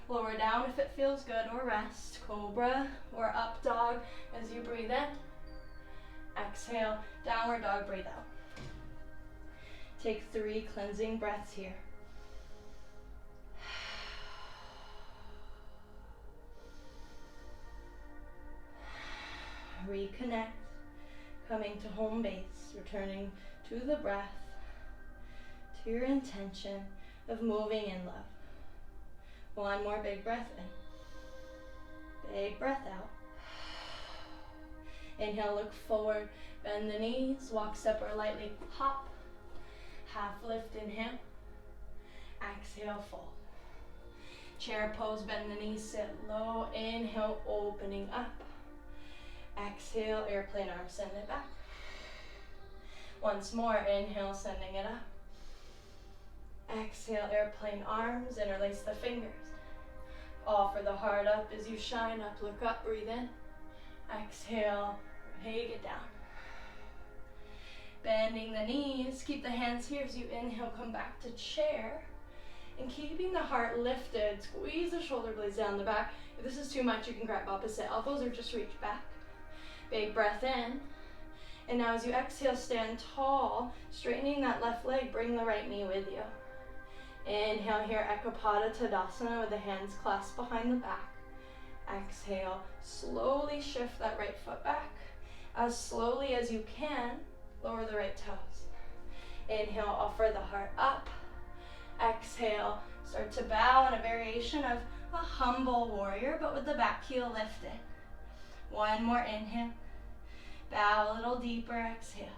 Lower down if it feels good, or rest. Cobra or up dog as you breathe in. Exhale, downward dog, breathe out. Take 3 cleansing breaths here. Reconnect, coming to home base, returning to the breath, to your intention of moving in love. One more big breath in, big breath out. Inhale, look forward, bend the knees, walk, step, or lightly hop. Half lift, inhale. Exhale, fold. Chair pose, bend the knees, sit low. Inhale, opening up. Exhale, airplane arms, send it back. Once more, inhale, sending it up. Exhale, airplane arms, interlace the fingers. Offer the heart up as you shine up, look up, breathe in. Exhale, take it down. Bending the knees, keep the hands here as you inhale, come back to chair. And keeping the heart lifted, squeeze the shoulder blades down the back. If this is too much, you can grab opposite elbows or just reach back. Big breath in. And now as you exhale, stand tall, straightening that left leg, bring the right knee with you. Inhale here, Ekapada Tadasana with the hands clasped behind the back. Exhale, slowly shift that right foot back. As slowly as you can, lower the right toes. Inhale, offer the heart up. Exhale, start to bow in a variation of a humble warrior, but with the back heel lifted. One more inhale. Bow a little deeper, exhale.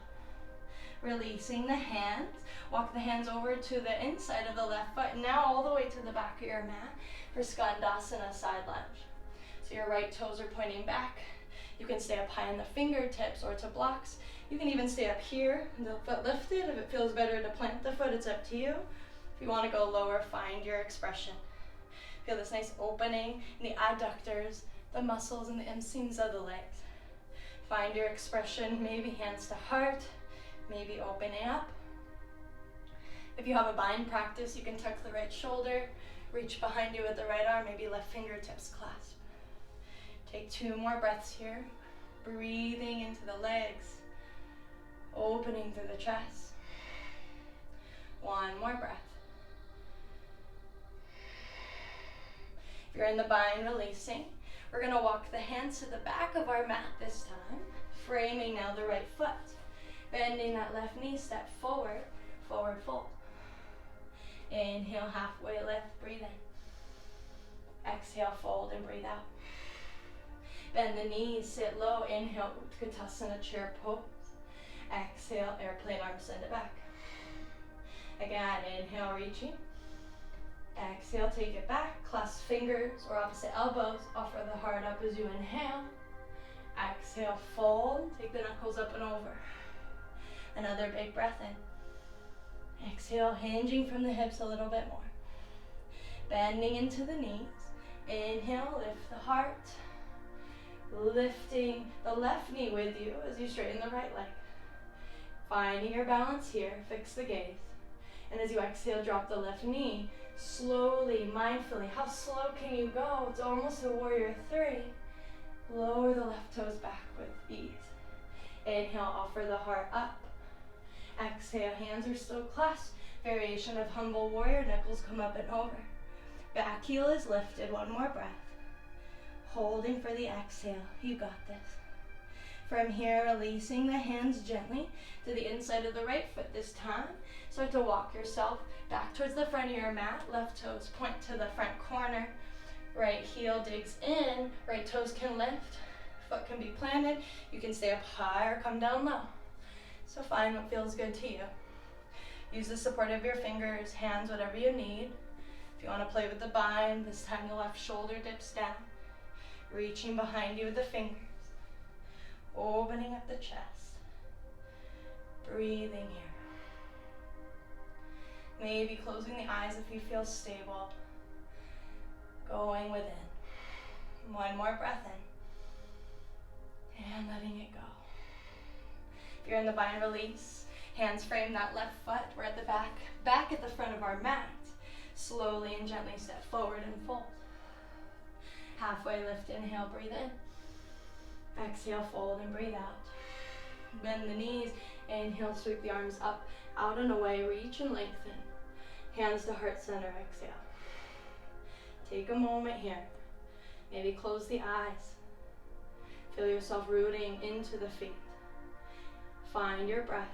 Releasing the hands. Walk the hands over to the inside of the left foot. Now all the way to the back of your mat for Skandasana side lunge. So your right toes are pointing back. You can stay up high in the fingertips or to blocks. You can even stay up here, the foot lifted. If it feels better to plant the foot, it's up to you. If you want to go lower, find your expression. Feel this nice opening in the adductors, the muscles and the inseams of the legs. Find your expression, maybe hands to heart, maybe opening up. If you have a bind practice, you can tuck the right shoulder, reach behind you with the right arm, maybe left fingertips clasp. Take 2 more breaths here. Breathing into the legs, opening through the chest. 1 more breath. If you're in the bind, releasing. We're gonna walk the hands to the back of our mat this time, framing now the right foot. Bending that left knee, step forward, forward fold. Inhale, halfway lift, breathe in. Exhale, fold and breathe out. Bend the knees, sit low, inhale, Utkatasana chair pose. Exhale, airplane arms, send it back. Again, inhale, reaching. Exhale, take it back, clasp fingers or opposite elbows, offer the heart up as you inhale. Exhale, fold, take the knuckles up and over. Another big breath in. Exhale, hinging from the hips a little bit more. Bending into the knees. Inhale, lift the heart. Lifting the left knee with you as you straighten the right leg. Finding your balance here, fix the gaze. And as you exhale, drop the left knee. Slowly, mindfully, how slow can you go? It's almost a warrior 3. Lower the left toes back with ease. Inhale, offer the heart up. Exhale, hands are still clasped. Variation of humble warrior, knuckles come up and over. Back heel is lifted, 1 more breath. Holding for the exhale, you got this. From here, releasing the hands gently to the inside of the right foot this time. Start to walk yourself back towards the front of your mat. Left toes point to the front corner. Right heel digs in. Right toes can lift. Foot can be planted. You can stay up high or come down low. So find what feels good to you. Use the support of your fingers, hands, whatever you need. If you want to play with the bind, this time the left shoulder dips down. Reaching behind you with the fingers. Opening up the chest. Breathing here. Maybe closing the eyes if you feel stable. Going within. 1 more breath in. And letting it go. If you're in the bind, release. Hands frame that left foot. We're at the back at the front of our mat. Slowly and gently step forward and fold. Halfway lift, inhale, breathe in. Exhale, fold and breathe out. Bend the knees. Inhale, sweep the arms up, out and away. Reach and lengthen. Hands to heart center, exhale. Take a moment here. Maybe close the eyes. Feel yourself rooting into the feet. Find your breath.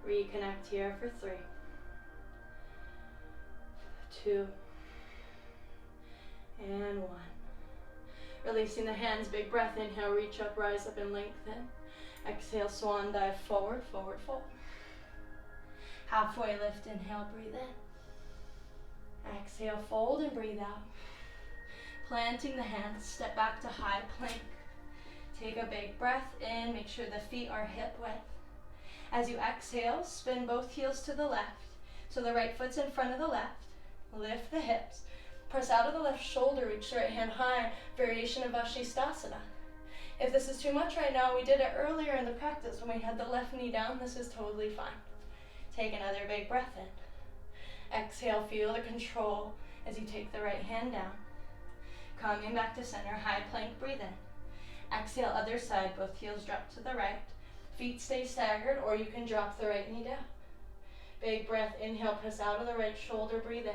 Reconnect here for 3, 2, and 1. Releasing the hands, big breath. Inhale, reach up, rise up and lengthen. Exhale, swan dive forward, forward fold. Halfway lift, inhale, breathe in. Exhale, fold and breathe out. Planting the hands, step back to high plank. Take a big breath in, make sure the feet are hip width. As you exhale, spin both heels to the left. So the right foot's in front of the left. Lift the hips. Press out of the left shoulder, reach the right hand high. Variation of Vajrasana. If this is too much right now, we did it earlier in the practice when we had the left knee down. This is totally fine. Take another big breath in. Exhale, feel the control as you take the right hand down. Coming back to center, high plank, breathe in. Exhale, other side, both heels drop to the right. Feet stay staggered, or you can drop the right knee down. Big breath, inhale, press out of the right shoulder, breathe in.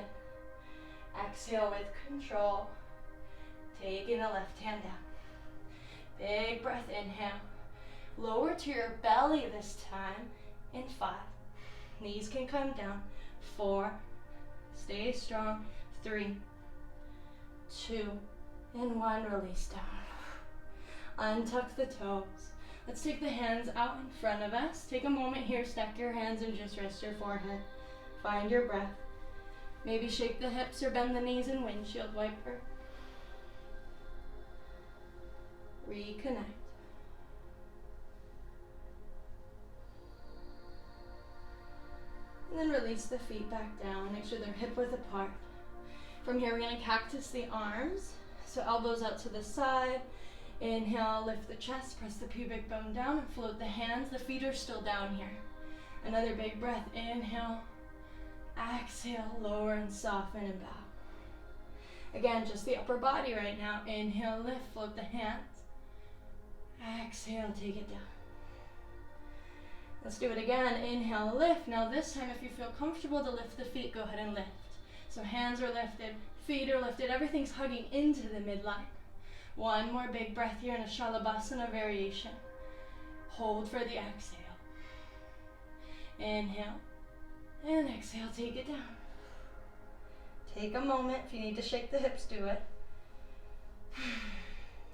Exhale with control, taking the left hand down. Big breath, inhale. Lower to your belly this time in 5. Knees can come down. 4, Stay strong. 3, 2, and 1. Release down. Untuck the toes. Let's take the hands out in front of us. Take a moment here, stack your hands and just rest your forehead. Find your breath. Maybe shake the hips or bend the knees in windshield wiper. Reconnect. And then release the feet back down. Make sure they're hip width apart. From here, we're going to cactus the arms. So elbows out to the side. Inhale, lift the chest, press the pubic bone down and float the hands. The feet are still down here. Another big breath. Inhale. Exhale, lower and soften and bow. Again, just the upper body right now. Inhale, lift, float the hands. Exhale, take it down. Let's do it again. Inhale, lift. Now this time, if you feel comfortable to lift the feet, go ahead and lift. So hands are lifted, feet are lifted, everything's hugging into the midline. One more big breath here in a Shalabhasana variation. Hold for the exhale. Inhale. And exhale, take it down. Take a moment. If you need to shake the hips, do it.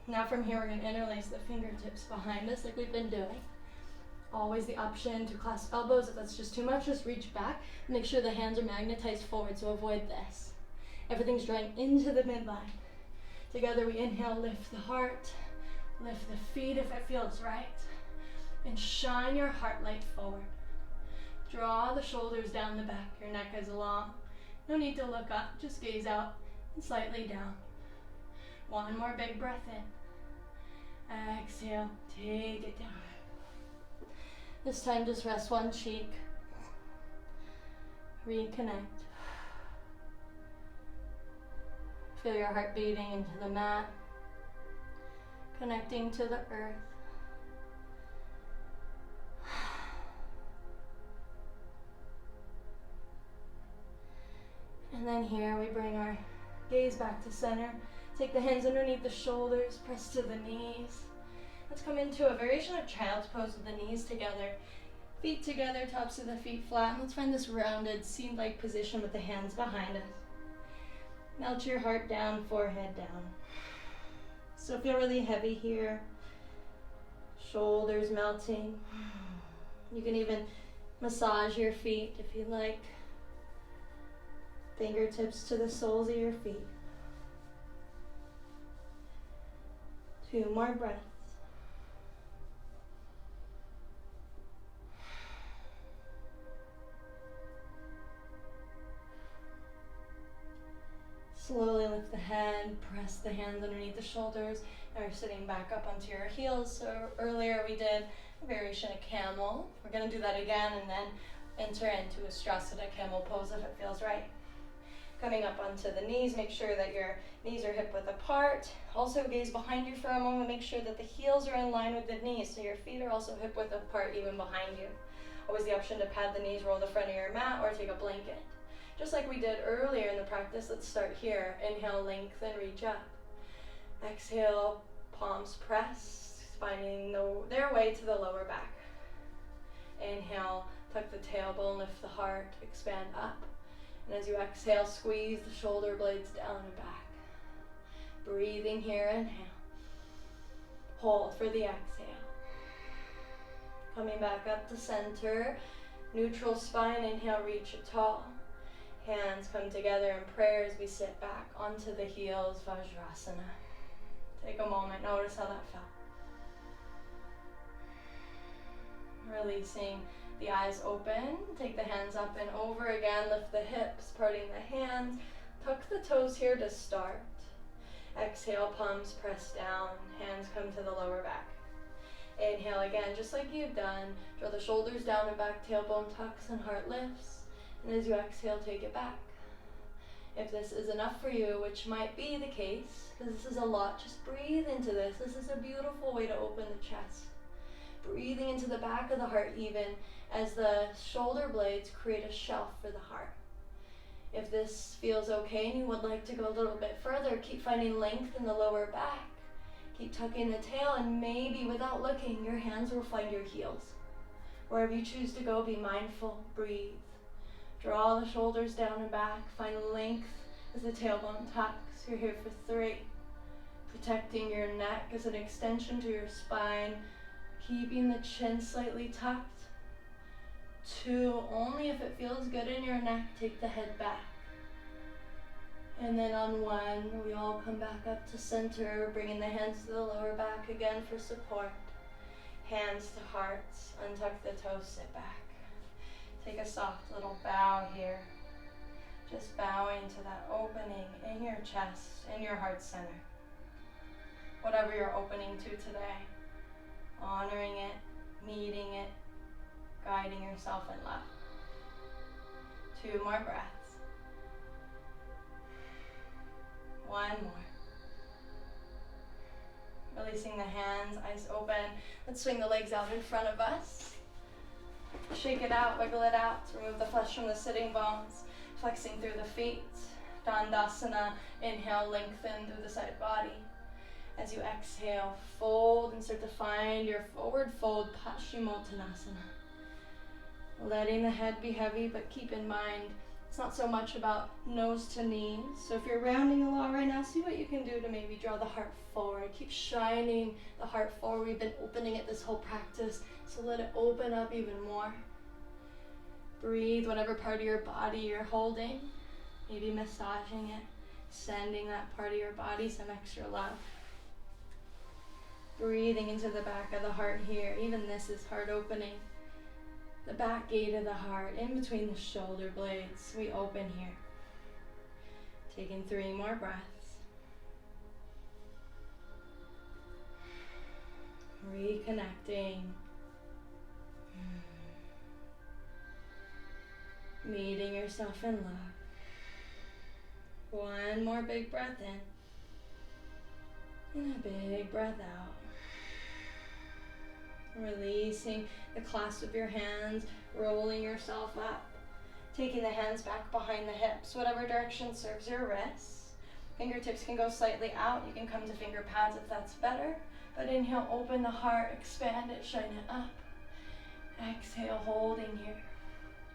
Now from here, we're going to interlace the fingertips behind us like we've been doing. Always the option to clasp elbows. If that's just too much, just reach back. Make sure the hands are magnetized forward, so avoid this. Everything's drawing into the midline. Together we inhale, lift the heart, lift the feet if it feels right, and shine your heart light forward. Draw the shoulders down the back, your neck is long. No need to look up, just gaze out and slightly down. One more big breath in. Exhale, take it down. This time just rest one cheek. Reconnect. Feel your heart beating into the mat, connecting to the earth. And then here we bring our gaze back to center. Take the hands underneath the shoulders, press to the knees. Let's come into a variation of child's pose with the knees together, feet together, tops of the feet flat. And let's find this rounded, seat-like position with the hands behind us. Melt your heart down, forehead down. So feel really heavy here. Shoulders melting. You can even massage your feet if you like. Fingertips to the soles of your feet. 2 more breaths. Slowly lift the head, press the hands underneath the shoulders. Now you're sitting back up onto your heels. So earlier we did a variation of camel. We're going to do that again and then enter into a Vajrasana camel pose if it feels right. Coming up onto the knees, make sure that your knees are hip width apart. Also gaze behind you for a moment. Make sure that the heels are in line with the knees, so your feet are also hip width apart even behind you. Always the option to pad the knees, roll the front of your mat, or take a blanket. Just like we did earlier in the practice, let's start here. Inhale, lengthen, reach up. Exhale, palms press, finding their way to the lower back. Inhale, tuck the tailbone, lift the heart, expand up. And as you exhale, squeeze the shoulder blades down and back. Breathing here, inhale. Hold for the exhale. Coming back up to center, neutral spine, inhale, reach it tall. Hands come together in prayer as we sit back onto the heels, Vajrasana. Take a moment, notice how that felt. Releasing the eyes open, take the hands up and over again, lift the hips, parting the hands, tuck the toes here to start. Exhale, palms press down, hands come to the lower back. Inhale again, just like you've done, draw the shoulders down and back, tailbone tucks and heart lifts. And as you exhale, take it back. If this is enough for you, which might be the case, because this is a lot, just breathe into this. This is a beautiful way to open the chest. Breathing into the back of the heart even as the shoulder blades create a shelf for the heart. If this feels okay and you would like to go a little bit further, keep finding length in the lower back. Keep tucking the tail, and maybe without looking, your hands will find your heels. Wherever you choose to go, be mindful, breathe. Draw the shoulders down and back. Find length as the tailbone tucks. You're here for 3. Protecting your neck as an extension to your spine. Keeping the chin slightly tucked. 2, only if it feels good in your neck, take the head back. And then on 1, we all come back up to center, bringing the hands to the lower back again for support. Hands to hearts, untuck the toes, sit back. Take a soft little bow here. Just bowing to that opening in your chest, in your heart center. Whatever you're opening to today, honoring it, meeting it, guiding yourself in love. 2 more breaths. 1 more. Releasing the hands, eyes open. Let's swing the legs out in front of us. Shake it out, wiggle it out. Remove the flesh from the sitting bones. Flexing through the feet. Tadasana. Inhale, lengthen through the side body. As you exhale, fold and start to find your forward fold, Paschimottanasana. Letting the head be heavy, but keep in mind, it's not so much about nose to knees. So if you're rounding a lot right now, see what you can do to maybe draw the heart forward. Keep shining the heart forward. We've been opening it this whole practice, so let it open up even more. Breathe whatever part of your body you're holding, maybe massaging it, sending that part of your body some extra love. Breathing into the back of the heart here. Even this is heart opening. The back gate of the heart, in between the shoulder blades, we open here. Taking 3 more breaths. Reconnecting. Meeting yourself in love. 1 more big breath in. And a big breath out. Releasing the clasp of your hands, rolling yourself up. Taking the hands back behind the hips, whatever direction serves your wrists. Fingertips can go slightly out. You can come to finger pads if that's better. But inhale, open the heart, expand it, shine it up. Exhale, holding here.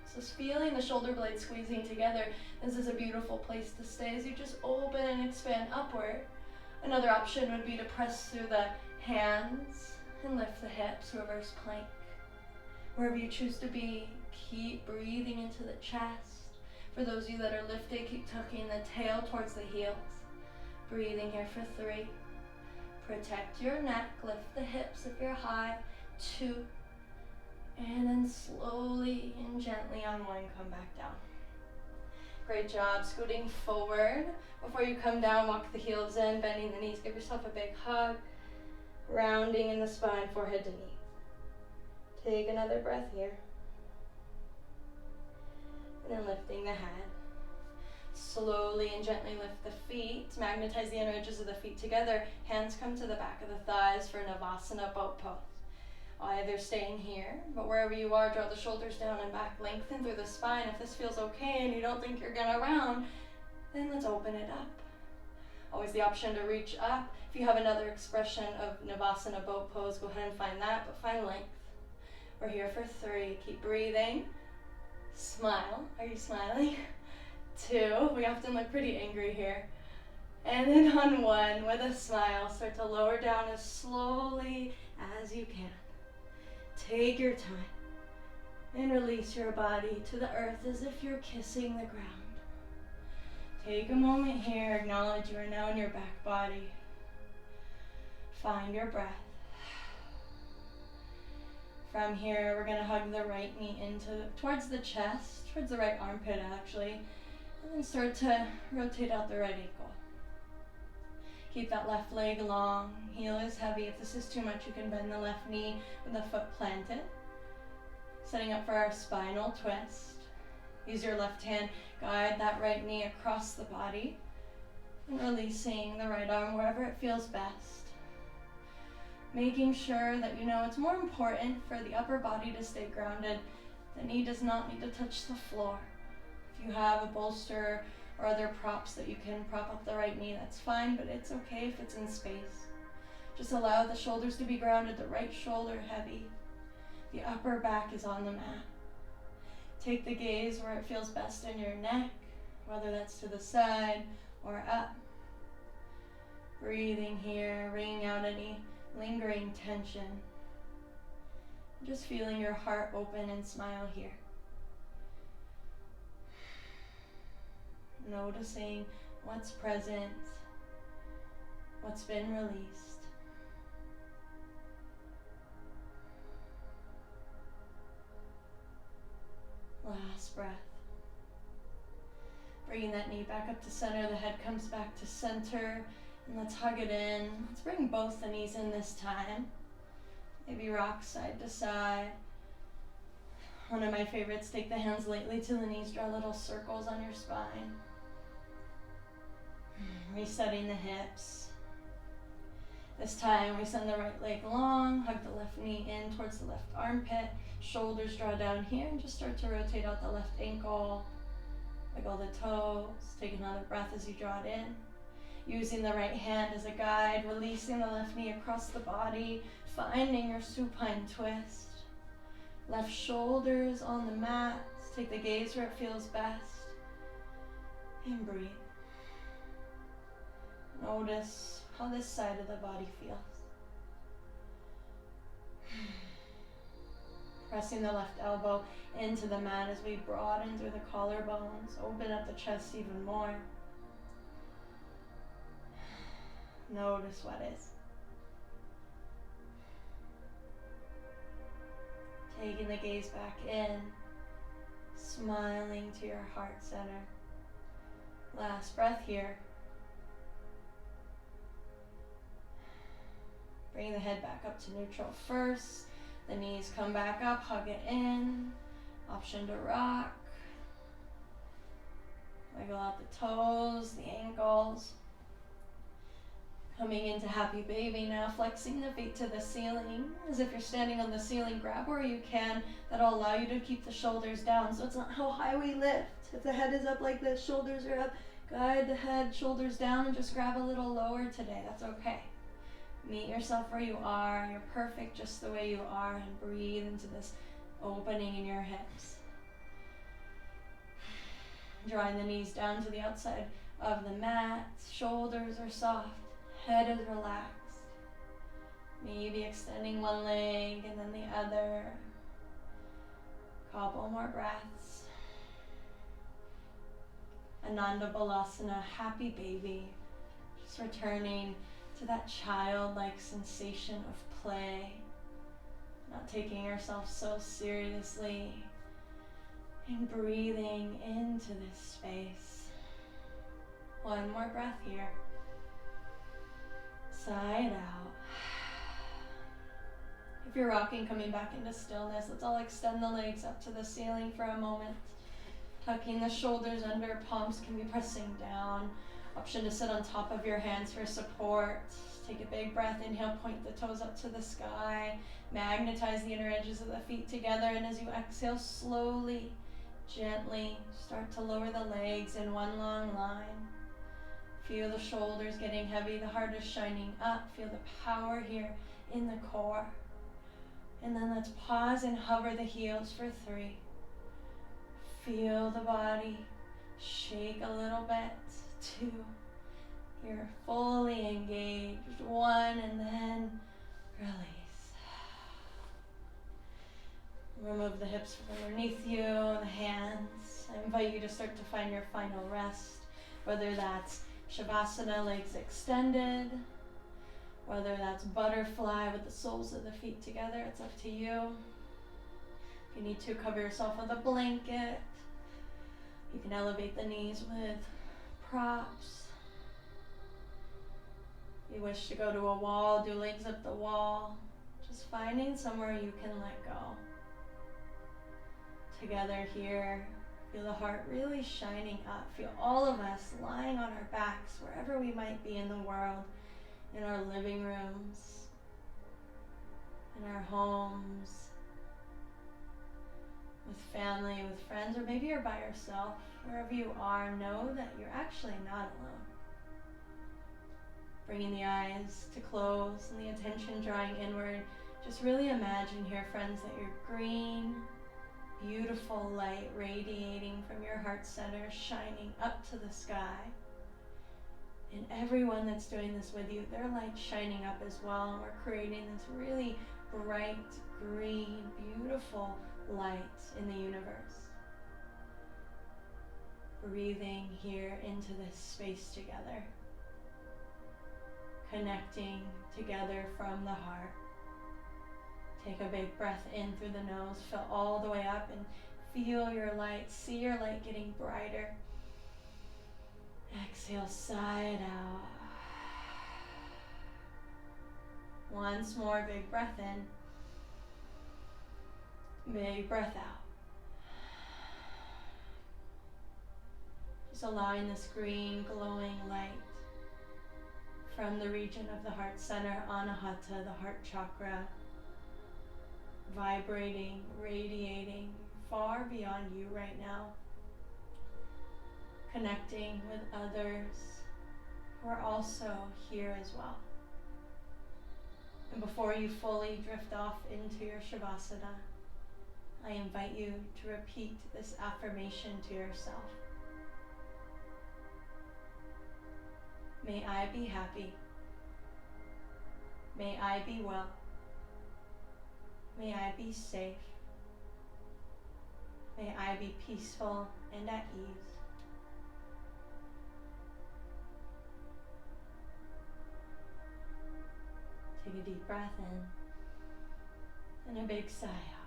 So feeling the shoulder blades squeezing together. This is a beautiful place to stay as you just open and expand upward. Another option would be to press through the hands and lift the hips, reverse plank. Wherever you choose to be, keep breathing into the chest. For those of you that are lifted, keep tucking the tail towards the heels. Breathing here for 3. Protect your neck, lift the hips if you're high. 2. And then slowly and gently on 1, come back down. Great job, scooting forward. Before you come down, walk the heels in, bending the knees, give yourself a big hug. Rounding in the spine, forehead to knee. Take another breath here. And then lifting the head. Slowly and gently lift the feet. Magnetize the inner edges of the feet together. Hands come to the back of the thighs for Navasana, boat pose. Either staying here, but wherever you are, draw the shoulders down and back. Lengthen through the spine. If this feels okay and you don't think you're gonna round, then let's open it up. Always the option to reach up. If you have another expression of Navasana boat pose, go ahead and find that, but find length. We're here for 3. Keep breathing. Smile. Are you smiling? 2. We often look pretty angry here. And then on 1, with a smile, start to lower down as slowly as you can. Take your time and release your body to the earth as if you're kissing the ground. Take a moment here, acknowledge you are now in your back body. Find your breath. From here, we're gonna hug the right knee towards the chest, towards the right armpit actually, and then start to rotate out the right ankle. Keep that left leg long, heel is heavy. If this is too much, you can bend the left knee with the foot planted. Setting up for our spinal twist. Use your left hand, guide that right knee across the body, and releasing the right arm wherever it feels best. Making sure that you know it's more important for the upper body to stay grounded. The knee does not need to touch the floor. If you have a bolster or other props that you can prop up the right knee, that's fine, but it's okay if it's in space. Just allow the shoulders to be grounded, the right shoulder heavy. The upper back is on the mat. Take the gaze where it feels best in your neck, whether that's to the side or up. Breathing here, wringing out any lingering tension. Just feeling your heart open and smile here. Noticing what's present, what's been released. Last breath. Bringing that knee back up to center, the head comes back to center, and let's hug it in. Let's bring both the knees in this time. Maybe rock side to side. One of my favorites, take the hands lightly to the knees, draw little circles on your spine. Resetting the hips. This time we send the right leg long, hug the left knee in towards the left armpit, shoulders draw down here, and just start to rotate out the left ankle. Wiggle the toes, take another breath as you draw it in. Using the right hand as a guide, releasing the left knee across the body, finding your supine twist. Left shoulders on the mat, take the gaze where it feels best, and breathe. Notice how this side of the body feels. Pressing the left elbow into the mat as we broaden through the collarbones, open up the chest even more. Notice what is. Taking the gaze back in, smiling to your heart center. Last breath here. Bring the head back up to neutral first. The knees come back up, hug it in. Option to rock. Wiggle out the toes, the ankles. Coming into happy baby now, flexing the feet to the ceiling. As if you're standing on the ceiling, grab where you can. That'll allow you to keep the shoulders down. So it's not how high we lift. If the head is up like this, shoulders are up. Guide the head, shoulders down, and just grab a little lower today. That's okay. Meet yourself where you are. You're perfect just the way you are, and breathe into this opening in your hips. Drawing the knees down to the outside of the mat. Shoulders are soft. Head is relaxed. Maybe extending one leg and then the other. Couple more breaths. Anahatasana, happy baby. Just returning to that childlike sensation of play. Not taking ourselves so seriously. And breathing into this space. One more breath here. Side out. If you're rocking, coming back into stillness, let's all extend the legs up to the ceiling for a moment. Tucking the shoulders under, palms can be pressing down. Option to sit on top of your hands for support. Take a big breath, inhale, point the toes up to the sky. Magnetize the inner edges of the feet together, and as you exhale, slowly, gently, start to lower the legs in one long line. Feel the shoulders getting heavy, the heart is shining up. Feel the power here in the core. And then let's pause and hover the heels for 3. Feel the body shake a little bit. 2. You're fully engaged. 1, and then release. Remove the hips from underneath you, the hands. I invite you to start to find your final rest, whether that's Shavasana, legs extended, whether that's butterfly with the soles of the feet together, it's up to you. If you need to, cover yourself with a blanket. You can elevate the knees with props. If you wish to go to a wall, do legs up the wall. Just finding somewhere you can let go. Together here. Feel the heart really shining up. Feel all of us lying on our backs, wherever we might be in the world, in our living rooms, in our homes, with family, with friends, or maybe you're by yourself. Wherever you are, know that you're actually not alone. Bringing the eyes to close and the attention drawing inward. Just really imagine here, friends, that you're green, beautiful light radiating from your heart center, shining up to the sky. And everyone that's doing this with you, their light's shining up as well. And we're creating this really bright, green, beautiful light in the universe. Breathing here into this space together. Connecting together from the heart. Take a big breath in through the nose, fill all the way up and feel your light, see your light getting brighter. Exhale, sigh it out. Once more, big breath in. Big breath out. Just allowing this green glowing light from the region of the heart center, Anahata, the heart chakra, vibrating, radiating far beyond you right now. Connecting with others who are also here as well. And before you fully drift off into your Shavasana, I invite you to repeat this affirmation to yourself. May I be happy. May I be well. May I be safe. May I be peaceful and at ease. Take a deep breath in and a big sigh out.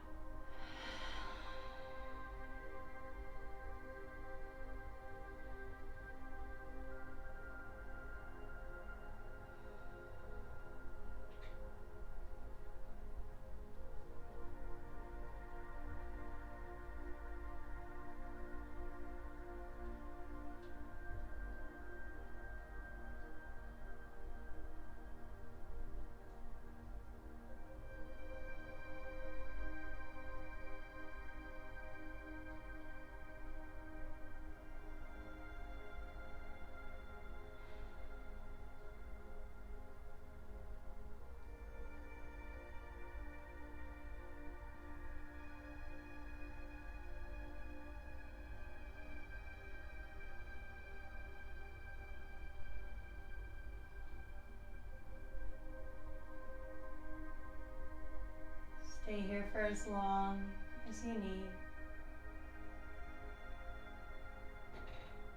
Stay here for as long as you need.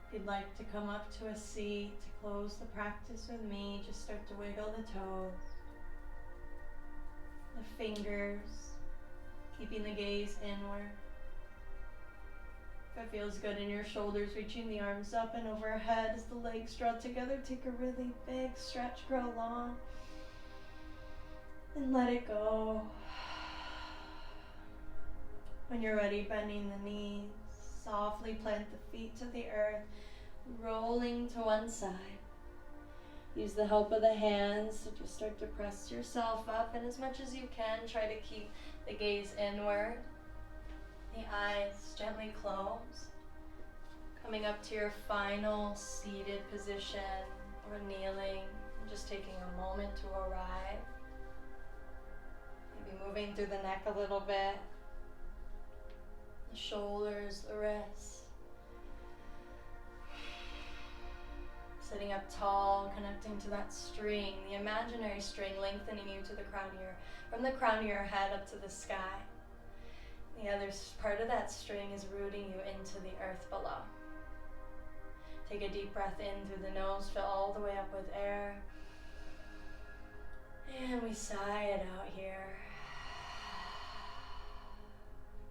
If you'd like to come up to a seat to close the practice with me, just start to wiggle the toes, the fingers, keeping the gaze inward. If it feels good in your shoulders, reaching the arms up and overhead as the legs draw together, take a really big stretch, grow long, and let it go. When you're ready, bending the knees, softly plant the feet to the earth, rolling to one side. Use the help of the hands to just start to press yourself up, and as much as you can, try to keep the gaze inward. The eyes gently close. Coming up to your final seated position or kneeling, and just taking a moment to arrive. Maybe moving through the neck a little bit. The shoulders, the wrists. Sitting up tall, connecting to that string, the imaginary string lengthening you to the crown of from the crown of your head up to the sky. The other part of that string is rooting you into the earth below. Take a deep breath in through the nose, fill all the way up with air. And we sigh it out here.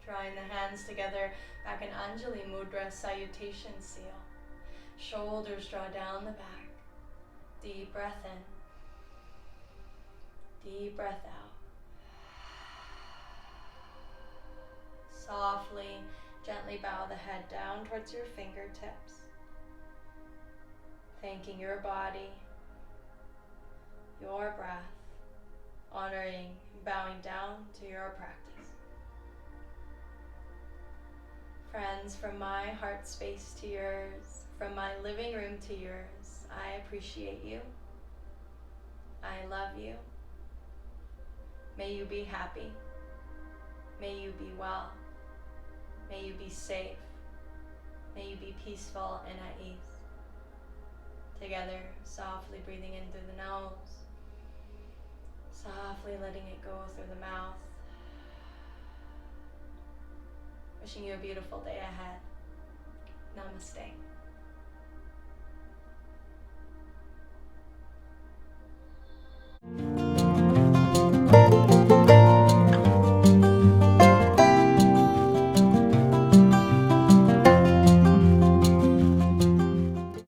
Drawing the hands together back in Anjali Mudra, Salutation seal. Shoulders draw down the back. Deep breath in. Deep breath out. Softly, gently bow the head down towards your fingertips. Thanking your body, your breath, honoring, bowing down to your practice. Friends, from my heart space to yours, from my living room to yours, I appreciate you. I love you. May you be happy. May you be well. May you be safe. May you be peaceful and at ease. Together, softly breathing in through the nose, softly letting it go through the mouth. Wishing you a beautiful day ahead. Namaste.